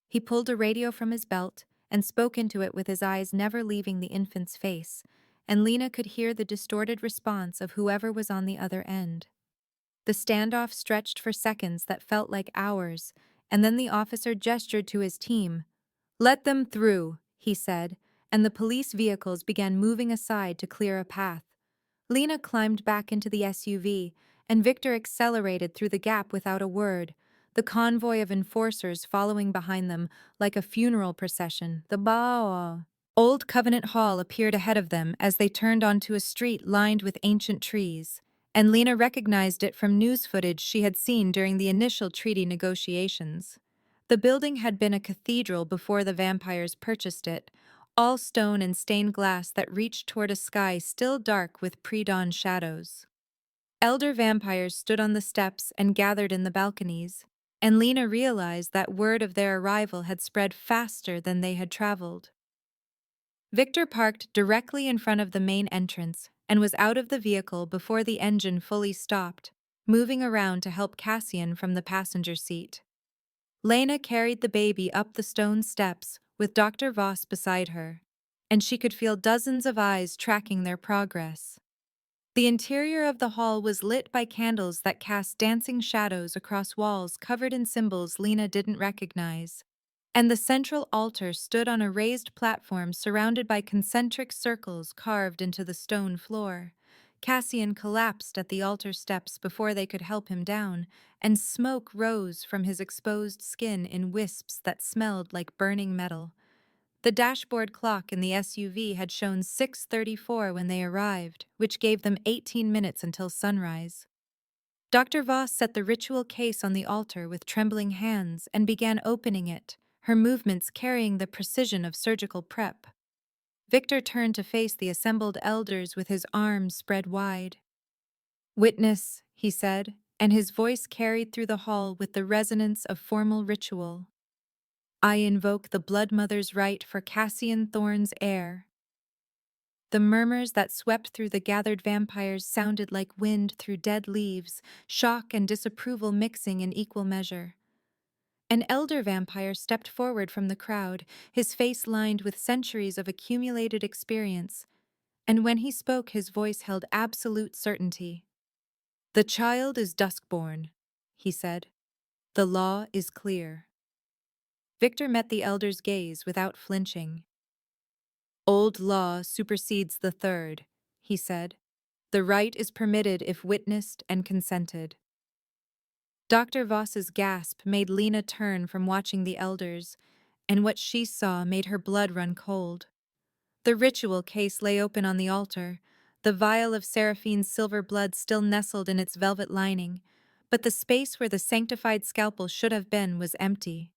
He pulled a radio from his belt and spoke into it with his eyes never leaving the infant's face, and Lena could hear the distorted response of whoever was on the other end. The standoff stretched for seconds that felt like hours, and then the officer gestured to his team. "Let them through," he said, and the police vehicles began moving aside to clear a path. Lena climbed back into the SUV, and Victor accelerated through the gap without a word, the convoy of enforcers following behind them like a funeral procession. The Old Covenant Hall appeared ahead of them as they turned onto a street lined with ancient trees, and Lena recognized it from news footage she had seen during the initial treaty negotiations. The building had been a cathedral before the vampires purchased it, all stone and stained glass that reached toward a sky still dark with pre-dawn shadows. Elder vampires stood on the steps and gathered in the balconies, and Lena realized that word of their arrival had spread faster than they had traveled. Victor parked directly in front of the main entrance and was out of the vehicle before the engine fully stopped, moving around to help Cassian from the passenger seat. Lena carried the baby up the stone steps with Dr. Voss beside her, and she could feel dozens of eyes tracking their progress. The interior of the hall was lit by candles that cast dancing shadows across walls covered in symbols Lena didn't recognize, and the central altar stood on a raised platform surrounded by concentric circles carved into the stone floor. Cassian collapsed at the altar steps before they could help him down, and smoke rose from his exposed skin in wisps that smelled like burning metal. The dashboard clock in the SUV had shown 6:34 when they arrived, which gave them 18 minutes until sunrise. Dr. Voss set the ritual case on the altar with trembling hands and began opening it, her movements carrying the precision of surgical prep. Victor turned to face the assembled elders with his arms spread wide. "Witness," he said, and his voice carried through the hall with the resonance of formal ritual. "I invoke the Blood Mother's right for Cassian Thorne's heir." The murmurs that swept through the gathered vampires sounded like wind through dead leaves, shock and disapproval mixing in equal measure. An elder vampire stepped forward from the crowd, his face lined with centuries of accumulated experience, and when he spoke his voice held absolute certainty. "The child is duskborn," he said. "The law is clear." Victor met the elder's gaze without flinching. "Old law supersedes the third," he said. "The right is permitted if witnessed and consented." Dr. Voss's gasp made Lena turn from watching the elders, and what she saw made her blood run cold. The ritual case lay open on the altar, the vial of Seraphine's silver blood still nestled in its velvet lining, but the space where the sanctified scalpel should have been was empty.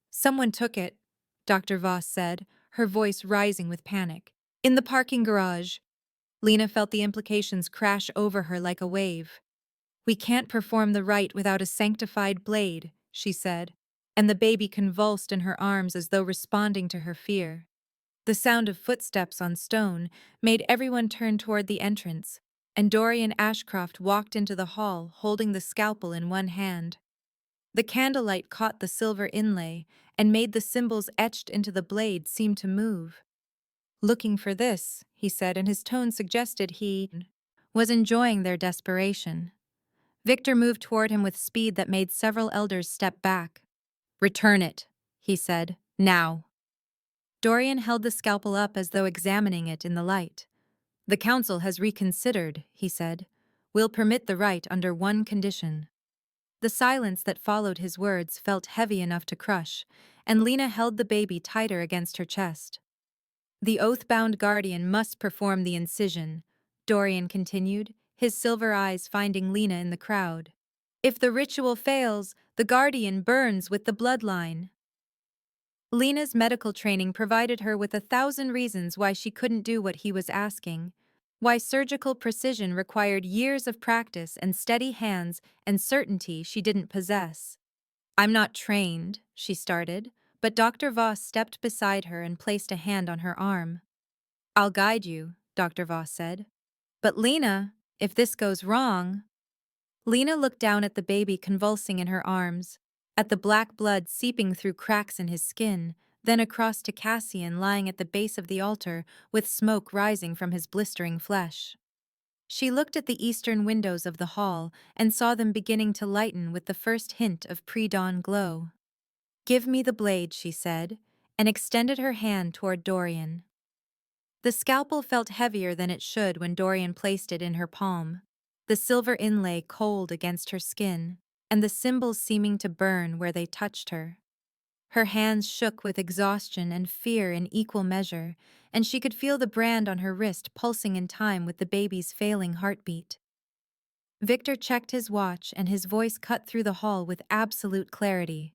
"Someone took it," Dr. Voss said, her voice rising with panic. "In the parking garage." Lena felt the implications crash over her like a wave. "We can't perform the rite without a sanctified blade," she said, and the baby convulsed in her arms as though responding to her fear. The sound of footsteps on stone made everyone turn toward the entrance, and Dorian Ashcroft walked into the hall holding the scalpel in one hand. The candlelight caught the silver inlay and made the symbols etched into the blade seem to move. "Looking for this," he said, and his tone suggested he was enjoying their desperation. Victor moved toward him with speed that made several elders step back. "Return it," he said, "now." Dorian held the scalpel up as though examining it in the light. "The council has reconsidered," he said. "We'll permit the rite under one condition." The silence that followed his words felt heavy enough to crush, and Lena held the baby tighter against her chest. "The oath-bound guardian must perform the incision," Dorian continued, his silver eyes finding Lena in the crowd. "If the ritual fails, the guardian burns with the bloodline." Lena's medical training provided her with 1,000 reasons why she couldn't do what he was asking, why surgical precision required years of practice and steady hands and certainty she didn't possess. "I'm not trained," she started, but Dr. Voss stepped beside her and placed a hand on her arm. "I'll guide you," Dr. Voss said. "But Lena, if this goes wrong—" Lena looked down at the baby convulsing in her arms, at the black blood seeping through cracks in his skin, then across to Cassian lying at the base of the altar with smoke rising from his blistering flesh. She looked at the eastern windows of the hall and saw them beginning to lighten with the first hint of pre-dawn glow. "Give me the blade," she said, and extended her hand toward Dorian. The scalpel felt heavier than it should when Dorian placed it in her palm, the silver inlay cold against her skin, and the symbols seeming to burn where they touched her. Her hands shook with exhaustion and fear in equal measure, and she could feel the brand on her wrist pulsing in time with the baby's failing heartbeat. Victor checked his watch and his voice cut through the hall with absolute clarity.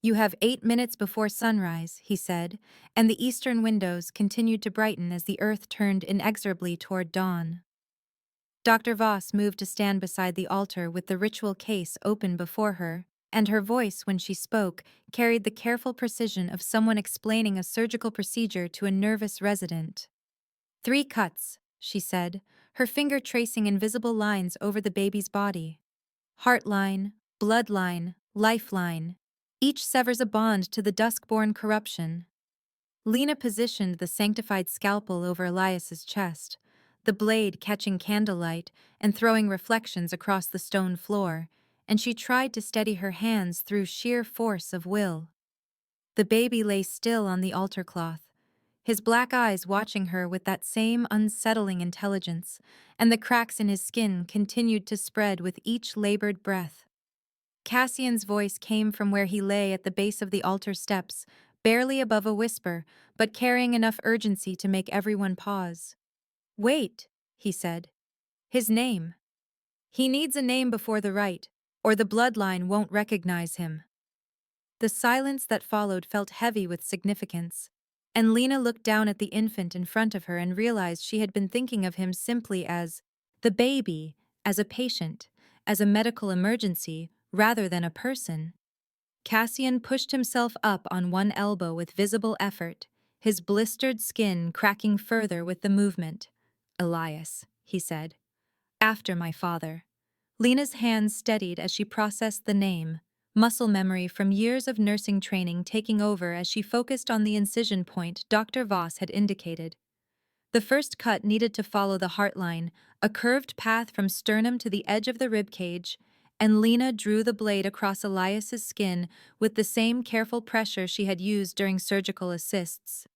"You have 8 minutes before sunrise," he said, and the eastern windows continued to brighten as the earth turned inexorably toward dawn. Dr. Voss moved to stand beside the altar with the ritual case open before her, and her voice, when she spoke, carried the careful precision of someone explaining a surgical procedure to a nervous resident. "3 cuts," she said, her finger tracing invisible lines over the baby's body. "Heartline, bloodline, lifeline. Each severs a bond to the dusk-born corruption." Lena positioned the sanctified scalpel over Elias's chest, the blade catching candlelight and throwing reflections across the stone floor, and she tried to steady her hands through sheer force of will. The baby lay still on the altar cloth, his black eyes watching her with that same unsettling intelligence, and the cracks in his skin continued to spread with each labored breath. Cassian's voice came from where he lay at the base of the altar steps, barely above a whisper, but carrying enough urgency to make everyone pause. "Wait," he said. "His name. He needs a name before the rite, or the bloodline won't recognize him." The silence that followed felt heavy with significance, and Lena looked down at the infant in front of her and realized she had been thinking of him simply as the baby, as a patient, as a medical emergency, rather than a person. Cassian pushed himself up on one elbow with visible effort, his blistered skin cracking further with the movement. "Elias," he said. "After my father." Lena's hands steadied as she processed the name, muscle memory from years of nursing training taking over as she focused on the incision point Dr. Voss had indicated. The first cut needed to follow the heartline, a curved path from sternum to the edge of the ribcage, and Lena drew the blade across Elias's skin with the same careful pressure she had used during surgical assists.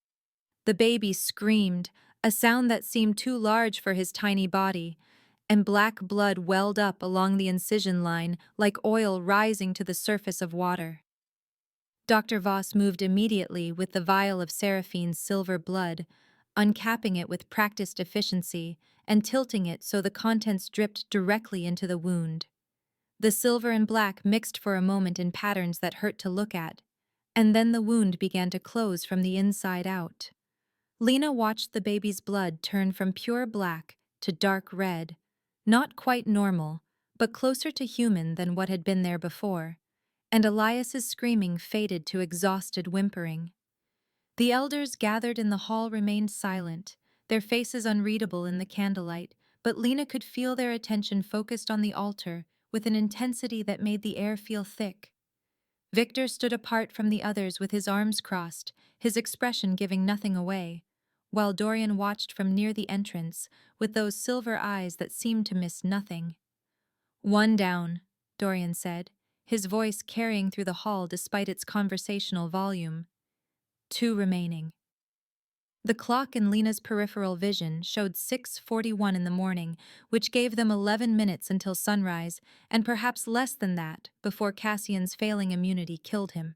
The baby screamed, a sound that seemed too large for his tiny body, and black blood welled up along the incision line like oil rising to the surface of water. Dr. Voss moved immediately with the vial of Seraphine's silver blood, uncapping it with practiced efficiency and tilting it so the contents dripped directly into the wound. The silver and black mixed for a moment in patterns that hurt to look at, and then the wound began to close from the inside out. Lena watched the baby's blood turn from pure black to dark red, not quite normal, but closer to human than what had been there before, and Elias's screaming faded to exhausted whimpering. The elders gathered in the hall remained silent, their faces unreadable in the candlelight, but Lena could feel their attention focused on the altar with an intensity that made the air feel thick. Victor stood apart from the others with his arms crossed, his expression giving nothing away, while Dorian watched from near the entrance with those silver eyes that seemed to miss nothing. "One down," Dorian said, his voice carrying through the hall despite its conversational volume. "2 remaining." The clock in Lena's peripheral vision showed 6:41 in the morning, which gave them 11 minutes until sunrise, and perhaps less than that before Cassian's failing immunity killed him.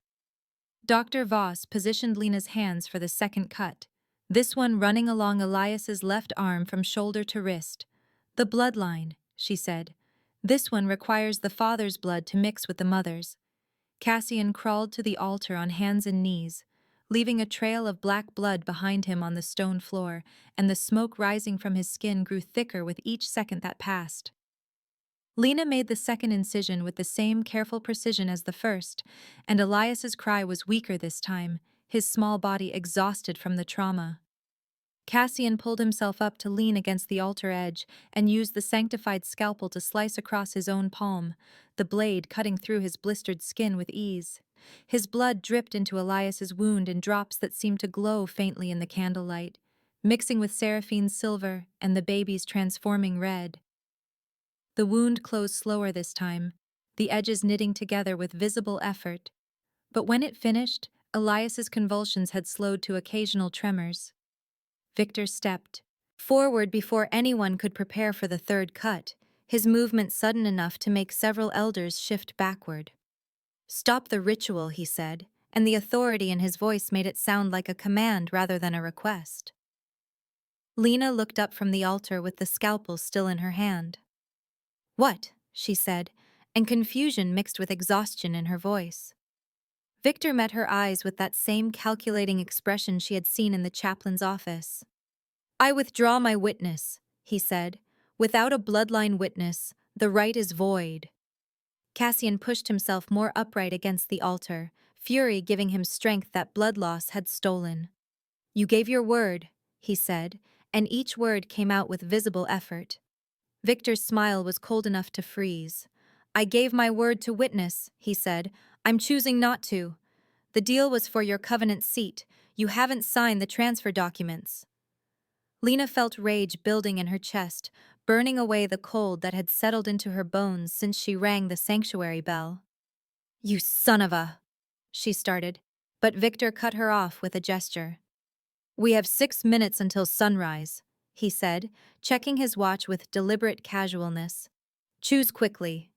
Dr. Voss positioned Lena's hands for the second cut, this one running along Elias's left arm from shoulder to wrist. "The bloodline," she said. "This one requires the father's blood to mix with the mother's." Cassian crawled to the altar on hands and knees, leaving a trail of black blood behind him on the stone floor, and the smoke rising from his skin grew thicker with each second that passed. Lena made the second incision with the same careful precision as the first, and Elias's cry was weaker this time, his small body exhausted from the trauma. Cassian pulled himself up to lean against the altar edge and used the sanctified scalpel to slice across his own palm, the blade cutting through his blistered skin with ease. His blood dripped into Elias's wound in drops that seemed to glow faintly in the candlelight, mixing with Seraphine's silver and the baby's transforming red. The wound closed slower this time, the edges knitting together with visible effort. But when it finished, Elias's convulsions had slowed to occasional tremors. Victor stepped forward before anyone could prepare for the third cut, his movement sudden enough to make several elders shift backward. "Stop the ritual," he said, and the authority in his voice made it sound like a command rather than a request. Lena looked up from the altar with the scalpel still in her hand. "What?" she said, and confusion mixed with exhaustion in her voice. Victor met her eyes with that same calculating expression she had seen in the chaplain's office. "I withdraw my witness," he said. "Without a bloodline witness, the rite is void." Cassian pushed himself more upright against the altar, fury giving him strength that blood loss had stolen. "You gave your word," he said, and each word came out with visible effort. Victor's smile was cold enough to freeze. "I gave my word to witness," he said. "I'm choosing not to. The deal was for your covenant seat. You haven't signed the transfer documents." Lena felt rage building in her chest, burning away the cold that had settled into her bones since she rang the sanctuary bell. "You son of a—" she started, but Victor cut her off with a gesture. "We have 6 minutes until sunrise," he said, checking his watch with deliberate casualness. "Choose quickly."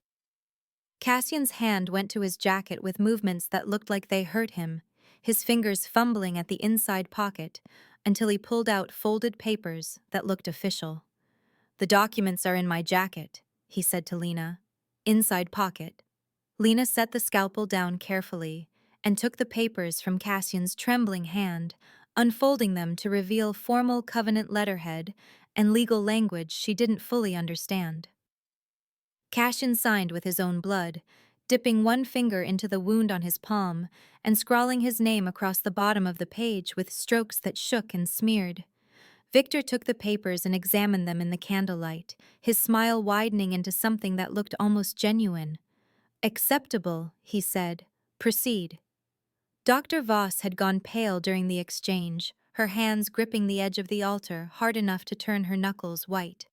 Cassian's hand went to his jacket with movements that looked like they hurt him, his fingers fumbling at the inside pocket, until he pulled out folded papers that looked official. "The documents are in my jacket," he said to Lena. "Inside pocket." Lena set the scalpel down carefully and took the papers from Cassian's trembling hand, unfolding them to reveal formal covenant letterhead and legal language she didn't fully understand. Cassian signed with his own blood, dipping one finger into the wound on his palm and scrawling his name across the bottom of the page with strokes that shook and smeared. Victor took the papers and examined them in the candlelight, his smile widening into something that looked almost genuine. "Acceptable," he said. "Proceed." Dr. Voss had gone pale during the exchange, her hands gripping the edge of the altar hard enough to turn her knuckles white.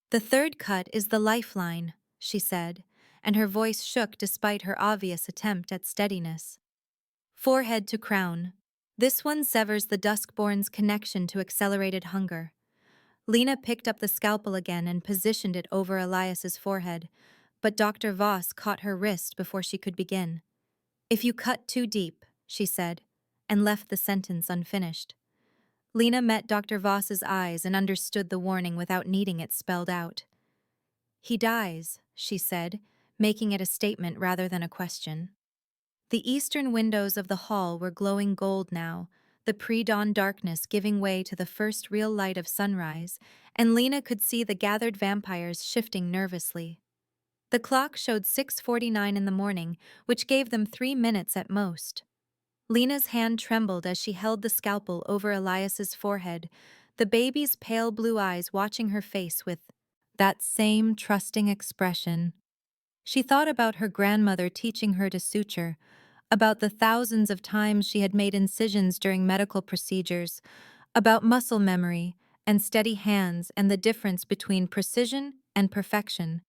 "The third cut is the lifeline," she said, and her voice shook despite her obvious attempt at steadiness. "Forehead to crown. This one severs the Duskborn's connection to accelerated hunger." Lena picked up the scalpel again and positioned it over Elias's forehead, but Dr. Voss caught her wrist before she could begin. "If you cut too deep," she said, and left the sentence unfinished. Lena met Dr. Voss's eyes and understood the warning without needing it spelled out. "He dies," she said, making it a statement rather than a question. The eastern windows of the hall were glowing gold now, the pre-dawn darkness giving way to the first real light of sunrise, and Lena could see the gathered vampires shifting nervously. The clock showed 6:49 in the morning, which gave them 3 minutes at most. Lena's hand trembled as she held the scalpel over Elias's forehead, the baby's pale blue eyes watching her face with that same trusting expression. She thought about her grandmother teaching her to suture, about the thousands of times she had made incisions during medical procedures, about muscle memory and steady hands and the difference between precision and perfection.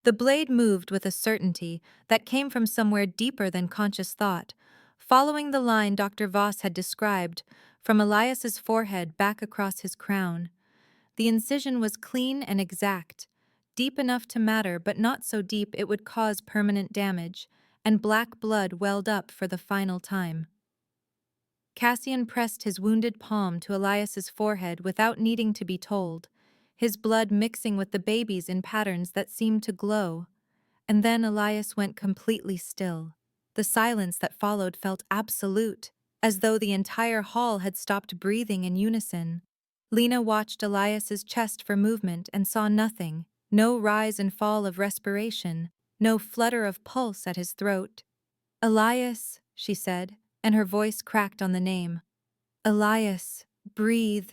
The blade moved with a certainty that came from somewhere deeper than conscious thought, following the line Dr. Voss had described, from Elias's forehead back across his crown. The incision was clean and exact, deep enough to matter but not so deep it would cause permanent damage, and black blood welled up for the final time. Cassian pressed his wounded palm to Elias's forehead without needing to be told, his blood mixing with the baby's in patterns that seemed to glow. And then Elias went completely still. The silence that followed felt absolute, as though the entire hall had stopped breathing in unison. Lena watched Elias's chest for movement and saw nothing, no rise and fall of respiration, no flutter of pulse at his throat. "Elias," she said, and her voice cracked on the name. "Elias, breathe."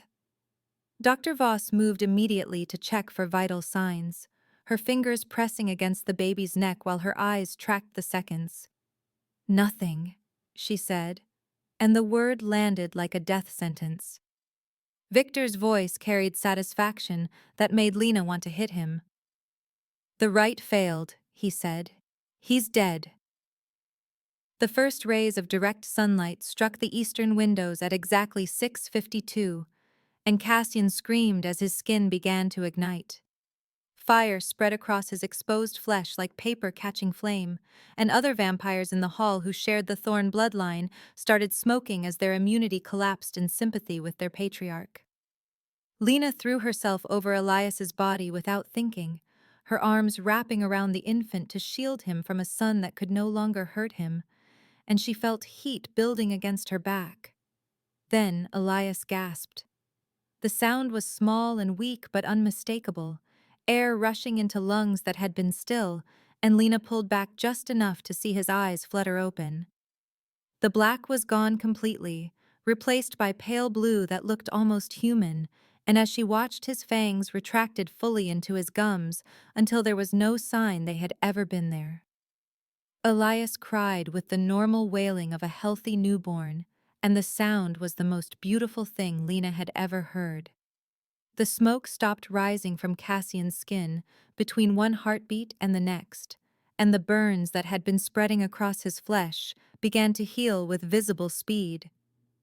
Dr. Voss moved immediately to check for vital signs, her fingers pressing against the baby's neck while her eyes tracked the seconds. Nothing, she said, and the word landed like a death sentence. Victor's voice carried satisfaction that made Lena want to hit him. The right failed, he said. He's dead. The first rays of direct sunlight struck the eastern windows at exactly 6:52, and Cassian screamed as his skin began to ignite. Fire spread across his exposed flesh like paper catching flame, and other vampires in the hall who shared the Thorn bloodline started smoking as their immunity collapsed in sympathy with their patriarch. Lena threw herself over Elias's body without thinking, her arms wrapping around the infant to shield him from a sun that could no longer hurt him, and she felt heat building against her back. Then Elias gasped. The sound was small and weak but unmistakable, air rushing into lungs that had been still, and Lena pulled back just enough to see his eyes flutter open. The black was gone completely, replaced by pale blue that looked almost human, and as she watched his fangs retracted fully into his gums until there was no sign they had ever been there. Elias cried with the normal wailing of a healthy newborn, and the sound was the most beautiful thing Lena had ever heard. The smoke stopped rising from Cassian's skin between one heartbeat and the next, and the burns that had been spreading across his flesh began to heal with visible speed.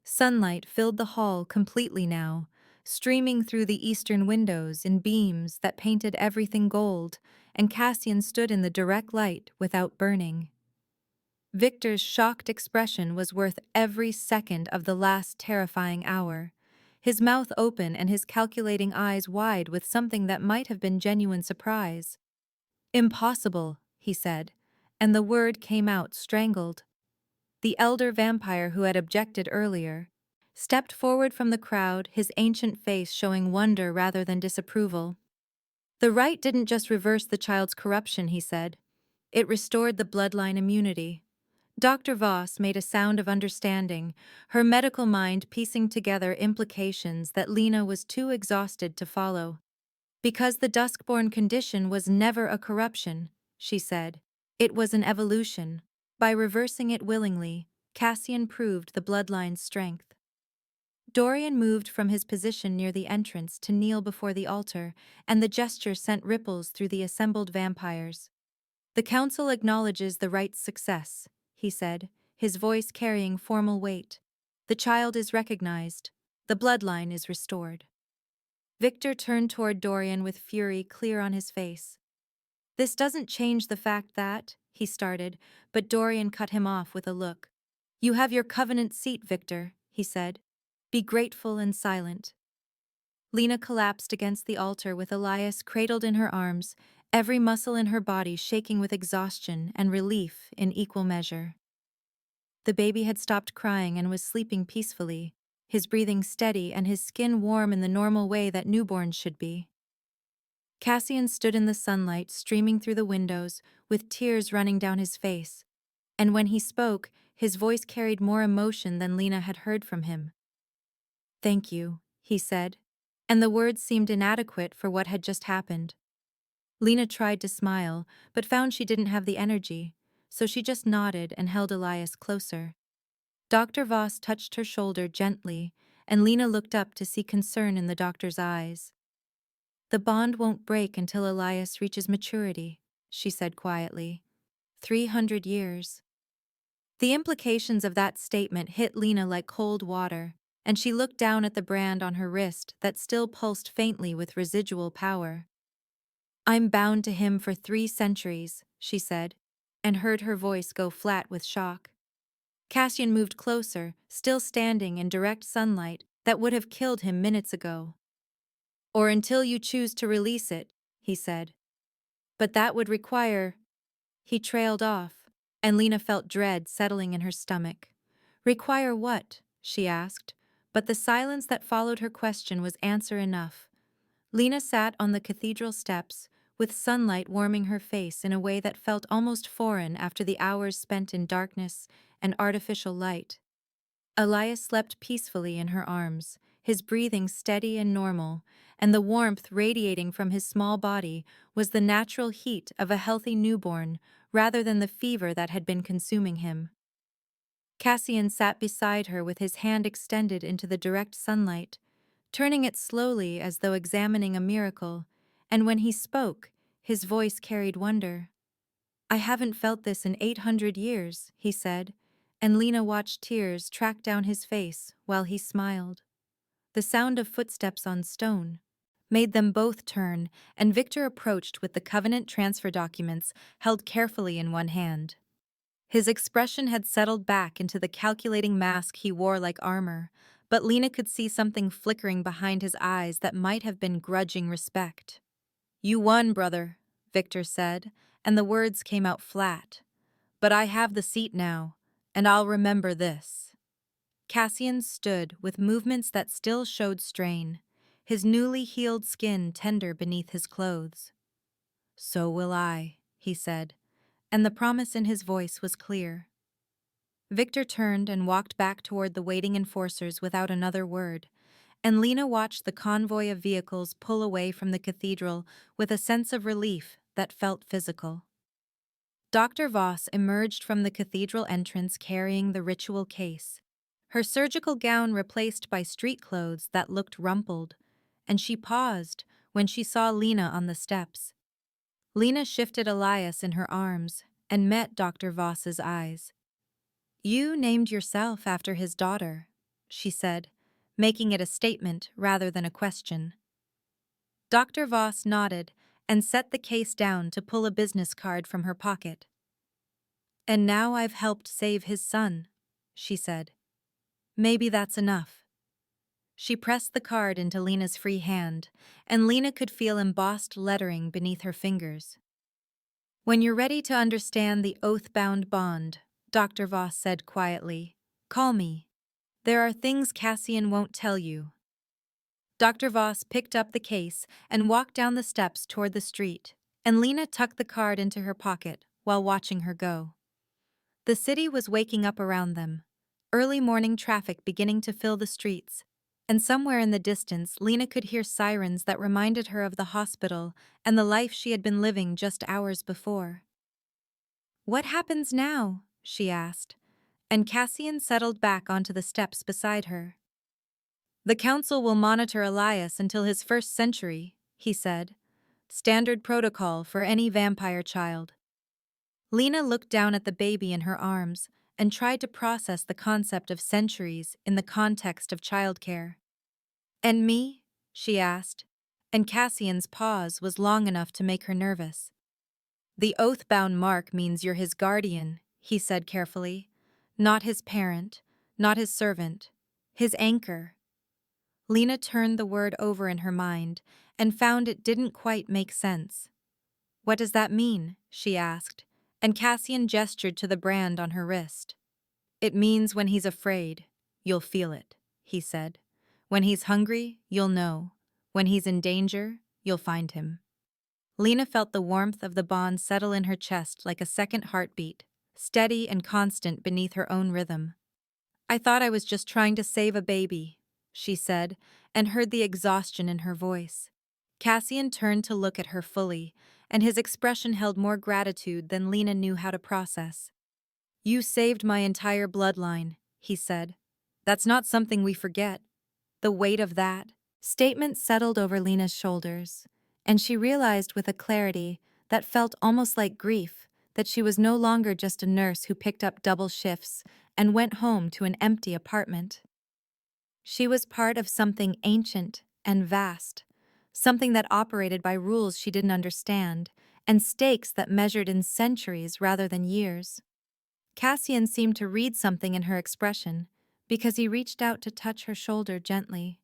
Sunlight filled the hall completely now, streaming through the eastern windows in beams that painted everything gold, and Cassian stood in the direct light without burning. Victor's shocked expression was worth every second of the last terrifying hour, his mouth open and his calculating eyes wide with something that might have been genuine surprise. "Impossible," he said, and the word came out strangled. The elder vampire who had objected earlier stepped forward from the crowd, his ancient face showing wonder rather than disapproval. "The rite didn't just reverse the child's corruption," he said. "It restored the bloodline immunity." Dr. Voss made a sound of understanding, her medical mind piecing together implications that Lena was too exhausted to follow. "Because the duskborn condition was never a corruption," she said. "It was an evolution. By reversing it willingly, Cassian proved the bloodline's strength." Dorian moved from his position near the entrance to kneel before the altar, and the gesture sent ripples through the assembled vampires. "The council acknowledges the rite's success," he said, his voice carrying formal weight. "The child is recognized. The bloodline is restored." Victor turned toward Dorian with fury clear on his face. "This doesn't change the fact that," he started, but Dorian cut him off with a look. "You have your covenant seat, Victor," he said. "Be grateful and silent." Lena collapsed against the altar with Elias cradled in her arms, every muscle in her body shaking with exhaustion and relief in equal measure. The baby had stopped crying and was sleeping peacefully, his breathing steady and his skin warm in the normal way that newborns should be. Cassian stood in the sunlight streaming through the windows, with tears running down his face, and when he spoke, his voice carried more emotion than Lena had heard from him. "Thank you," he said, and the words seemed inadequate for what had just happened. Lena tried to smile, but found she didn't have the energy, so she just nodded and held Elias closer. Dr. Voss touched her shoulder gently, and Lena looked up to see concern in the doctor's eyes. "The bond won't break until Elias reaches maturity," she said quietly. 300 years. The implications of that statement hit Lena like cold water, and she looked down at the brand on her wrist that still pulsed faintly with residual power. "I'm bound to him for 3 centuries, she said, and heard her voice go flat with shock. Cassian moved closer, still standing in direct sunlight that would have killed him minutes ago. "Or until you choose to release it," he said. "But that would require—" He trailed off, and Lena felt dread settling in her stomach. "Require what?" she asked, but the silence that followed her question was answer enough. Lena sat on the cathedral steps, with sunlight warming her face in a way that felt almost foreign after the hours spent in darkness and artificial light. Elias slept peacefully in her arms, his breathing steady and normal, and the warmth radiating from his small body was the natural heat of a healthy newborn rather than the fever that had been consuming him. Cassian sat beside her with his hand extended into the direct sunlight, turning it slowly as though examining a miracle, and when he spoke, his voice carried wonder. "I haven't felt this in 800 years," he said, and Lena watched tears track down his face while he smiled. The sound of footsteps on stone made them both turn, and Victor approached with the covenant transfer documents held carefully in one hand. His expression had settled back into the calculating mask he wore like armor, but Lena could see something flickering behind his eyes that might have been grudging respect. "You won, brother," Victor said, and the words came out flat. "But I have the seat now, and I'll remember this." Cassian stood with movements that still showed strain, his newly healed skin tender beneath his clothes. "So will I," he said, and the promise in his voice was clear. Victor turned and walked back toward the waiting enforcers without another word, and Lena watched the convoy of vehicles pull away from the cathedral with a sense of relief that felt physical. Dr. Voss emerged from the cathedral entrance carrying the ritual case, her surgical gown replaced by street clothes that looked rumpled, and she paused when she saw Lena on the steps. Lena shifted Elias in her arms and met Dr. Voss's eyes. "You named yourself after his daughter," she said, making it a statement rather than a question. Dr. Voss nodded and set the case down to pull a business card from her pocket. "And now I've helped save his son," she said. "Maybe that's enough." She pressed the card into Lena's free hand, and Lena could feel embossed lettering beneath her fingers. "When you're ready to understand the oath-bound bond," Dr. Voss said quietly, "call me. There are things Cassian won't tell you." Dr. Voss picked up the case and walked down the steps toward the street, and Lena tucked the card into her pocket while watching her go. The city was waking up around them, early morning traffic beginning to fill the streets, and somewhere in the distance Lena could hear sirens that reminded her of the hospital and the life she had been living just hours before. "What happens now?" she asked, and Cassian settled back onto the steps beside her. "The council will monitor Elias until his first century," he said. "Standard protocol for any vampire child." Lena looked down at the baby in her arms and tried to process the concept of centuries in the context of childcare. "And me?" she asked, and Cassian's pause was long enough to make her nervous. "The oath-bound mark means you're his guardian," he said carefully. "Not his parent, not his servant, his anchor." Lena turned the word over in her mind and found it didn't quite make sense. "What does that mean?" she asked, and Cassian gestured to the brand on her wrist. "It means when he's afraid, you'll feel it," he said. "When he's hungry, you'll know. When he's in danger, you'll find him." Lena felt the warmth of the bond settle in her chest like a second heartbeat, steady and constant beneath her own rhythm. "I thought I was just trying to save a baby," she said, and heard the exhaustion in her voice. Cassian turned to look at her fully, and his expression held more gratitude than Lena knew how to process. "You saved my entire bloodline," he said. "That's not something we forget." The weight of that statement settled over Lena's shoulders, and she realized with a clarity that felt almost like grief that she was no longer just a nurse who picked up double shifts and went home to an empty apartment. She was part of something ancient and vast, something that operated by rules she didn't understand, and stakes that measured in centuries rather than years. Cassian seemed to read something in her expression, because he reached out to touch her shoulder gently.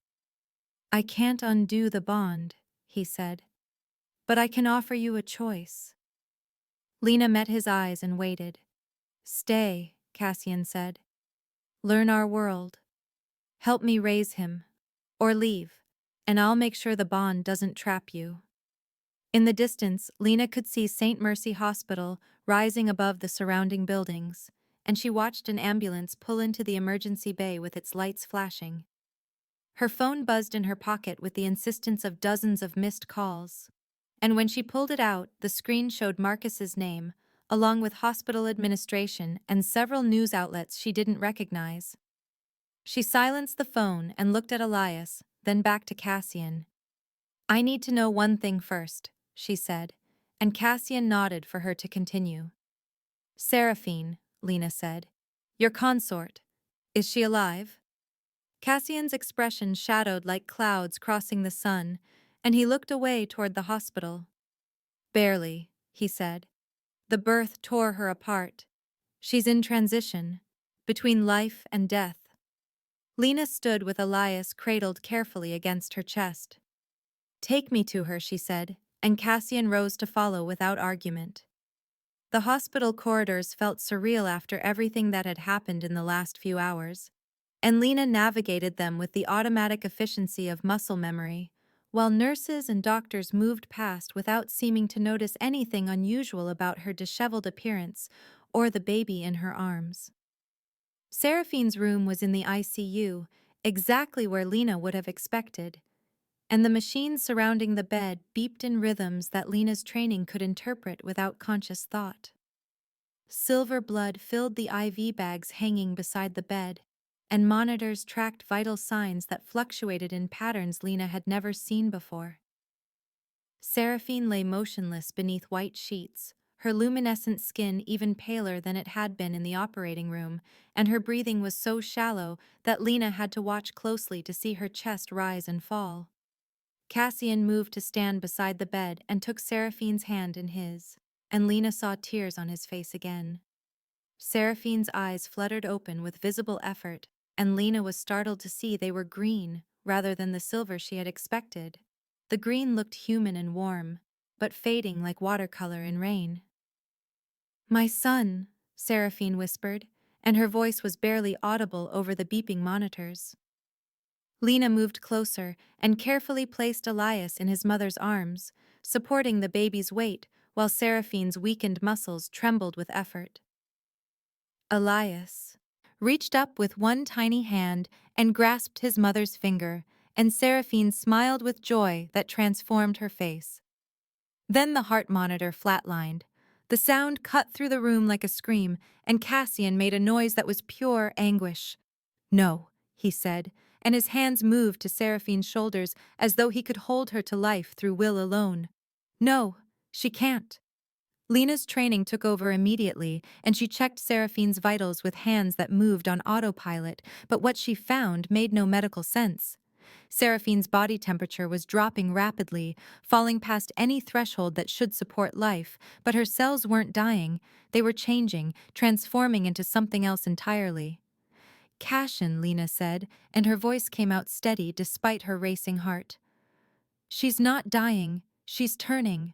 "I can't undo the bond," he said, "but I can offer you a choice." Lena met his eyes and waited. "Stay," Cassian said. "Learn our world. Help me raise him. Or leave, and I'll make sure the bond doesn't trap you." In the distance, Lena could see St. Mercy Hospital rising above the surrounding buildings, and she watched an ambulance pull into the emergency bay with its lights flashing. Her phone buzzed in her pocket with the insistence of dozens of missed calls, and when she pulled it out, the screen showed Marcus's name, along with hospital administration and several news outlets she didn't recognize. She silenced the phone and looked at Elias, then back to Cassian. "I need to know one thing first," she said, and Cassian nodded for her to continue. "Seraphine," Lena said. "Your consort. Is she alive?" Cassian's expression shadowed like clouds crossing the sun, and he looked away toward the hospital. "Barely," he said. "The birth tore her apart. She's in transition, between life and death." Lena stood with Elias cradled carefully against her chest. "Take me to her," she said, and Cassian rose to follow without argument. The hospital corridors felt surreal after everything that had happened in the last few hours, and Lena navigated them with the automatic efficiency of muscle memory, while nurses and doctors moved past without seeming to notice anything unusual about her disheveled appearance or the baby in her arms. Seraphine's room was in the ICU, exactly where Lena would have expected, and the machines surrounding the bed beeped in rhythms that Lena's training could interpret without conscious thought. Silver blood filled the IV bags hanging beside the bed, and monitors tracked vital signs that fluctuated in patterns Lena had never seen before. Seraphine lay motionless beneath white sheets, her luminescent skin even paler than it had been in the operating room, and her breathing was so shallow that Lena had to watch closely to see her chest rise and fall. Cassian moved to stand beside the bed and took Seraphine's hand in his, and Lena saw tears on his face again. Seraphine's eyes fluttered open with visible effort, and Lena was startled to see they were green rather than the silver she had expected. The green looked human and warm, but fading like watercolor in rain. "My son," Seraphine whispered, and her voice was barely audible over the beeping monitors. Lena moved closer and carefully placed Elias in his mother's arms, supporting the baby's weight while Seraphine's weakened muscles trembled with effort. Elias reached up with one tiny hand and grasped his mother's finger, and Seraphine smiled with joy that transformed her face. Then the heart monitor flatlined. The sound cut through the room like a scream, and Cassian made a noise that was pure anguish. "No," he said, and his hands moved to Seraphine's shoulders as though he could hold her to life through will alone. "No, she can't." Lena's training took over immediately, and she checked Seraphine's vitals with hands that moved on autopilot, but what she found made no medical sense. Seraphine's body temperature was dropping rapidly, falling past any threshold that should support life, but her cells weren't dying, they were changing, transforming into something else entirely. "Cassian," Lena said, and her voice came out steady despite her racing heart. "She's not dying, she's turning."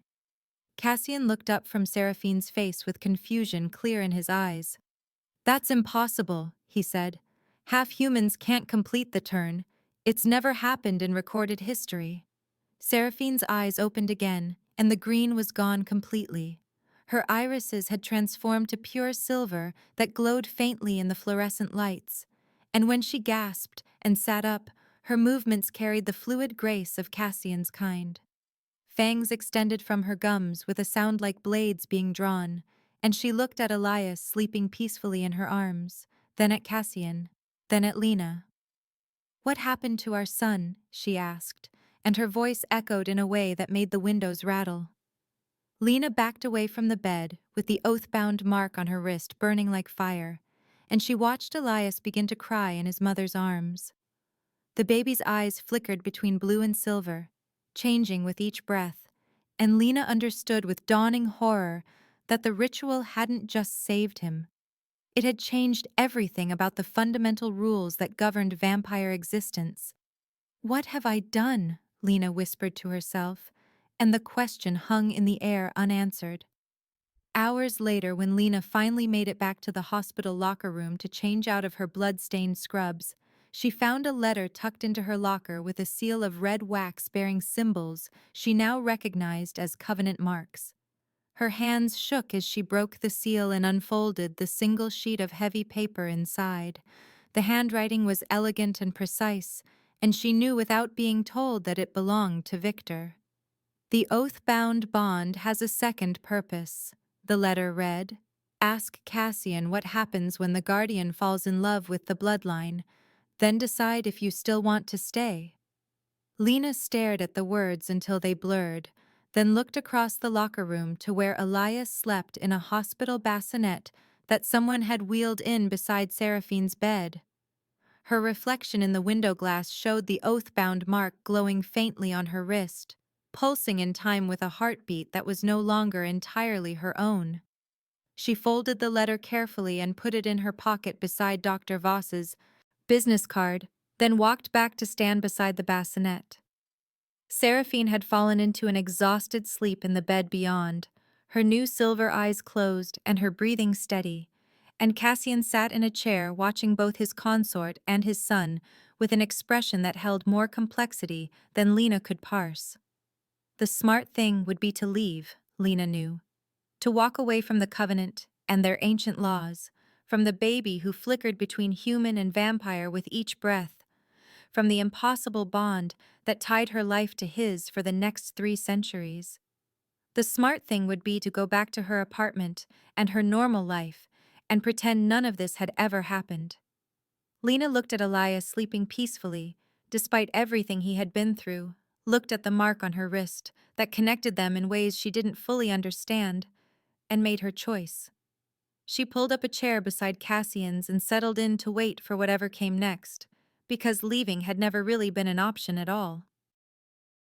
Cassian looked up from Seraphine's face with confusion clear in his eyes. "That's impossible," he said. "Half humans can't complete the turn. It's never happened in recorded history." Seraphine's eyes opened again, and the green was gone completely. Her irises had transformed to pure silver that glowed faintly in the fluorescent lights, and when she gasped and sat up, her movements carried the fluid grace of Cassian's kind. Fangs extended from her gums with a sound like blades being drawn, and she looked at Elias sleeping peacefully in her arms, then at Cassian, then at Lena. "What happened to our son?" she asked, and her voice echoed in a way that made the windows rattle. Lena backed away from the bed, with the oath-bound mark on her wrist burning like fire, and she watched Elias begin to cry in his mother's arms. The baby's eyes flickered between blue and silver, changing with each breath, and Lena understood with dawning horror that the ritual hadn't just saved him. It had changed everything about the fundamental rules that governed vampire existence. "What have I done?" Lena whispered to herself, and the question hung in the air unanswered. Hours later, when Lena finally made it back to the hospital locker room to change out of her blood-stained scrubs, she found a letter tucked into her locker with a seal of red wax bearing symbols she now recognized as covenant marks. Her hands shook as she broke the seal and unfolded the single sheet of heavy paper inside. The handwriting was elegant and precise, and she knew without being told that it belonged to Victor. "The oath-bound bond has a second purpose," The letter read, "Ask Cassian what happens when the guardian falls in love with the bloodline, then decide if you still want to stay." Lena stared at the words until they blurred, then looked across the locker room to where Elias slept in a hospital bassinet that someone had wheeled in beside Seraphine's bed. Her reflection in the window glass showed the oath-bound mark glowing faintly on her wrist, pulsing in time with a heartbeat that was no longer entirely her own. She folded the letter carefully and put it in her pocket beside Dr. Voss's business card, then walked back to stand beside the bassinet. Seraphine had fallen into an exhausted sleep in the bed beyond, her new silver eyes closed and her breathing steady, and Cassian sat in a chair watching both his consort and his son with an expression that held more complexity than Lena could parse. The smart thing would be to leave, Lena knew. To walk away from the Covenant and their ancient laws, from the baby who flickered between human and vampire with each breath, from the impossible bond that tied her life to his for the next 3 centuries. The smart thing would be to go back to her apartment and her normal life and pretend none of this had ever happened. Lena looked at Elias sleeping peacefully, despite everything he had been through, looked at the mark on her wrist that connected them in ways she didn't fully understand, and made her choice. She pulled up a chair beside Cassian's and settled in to wait for whatever came next, because leaving had never really been an option at all.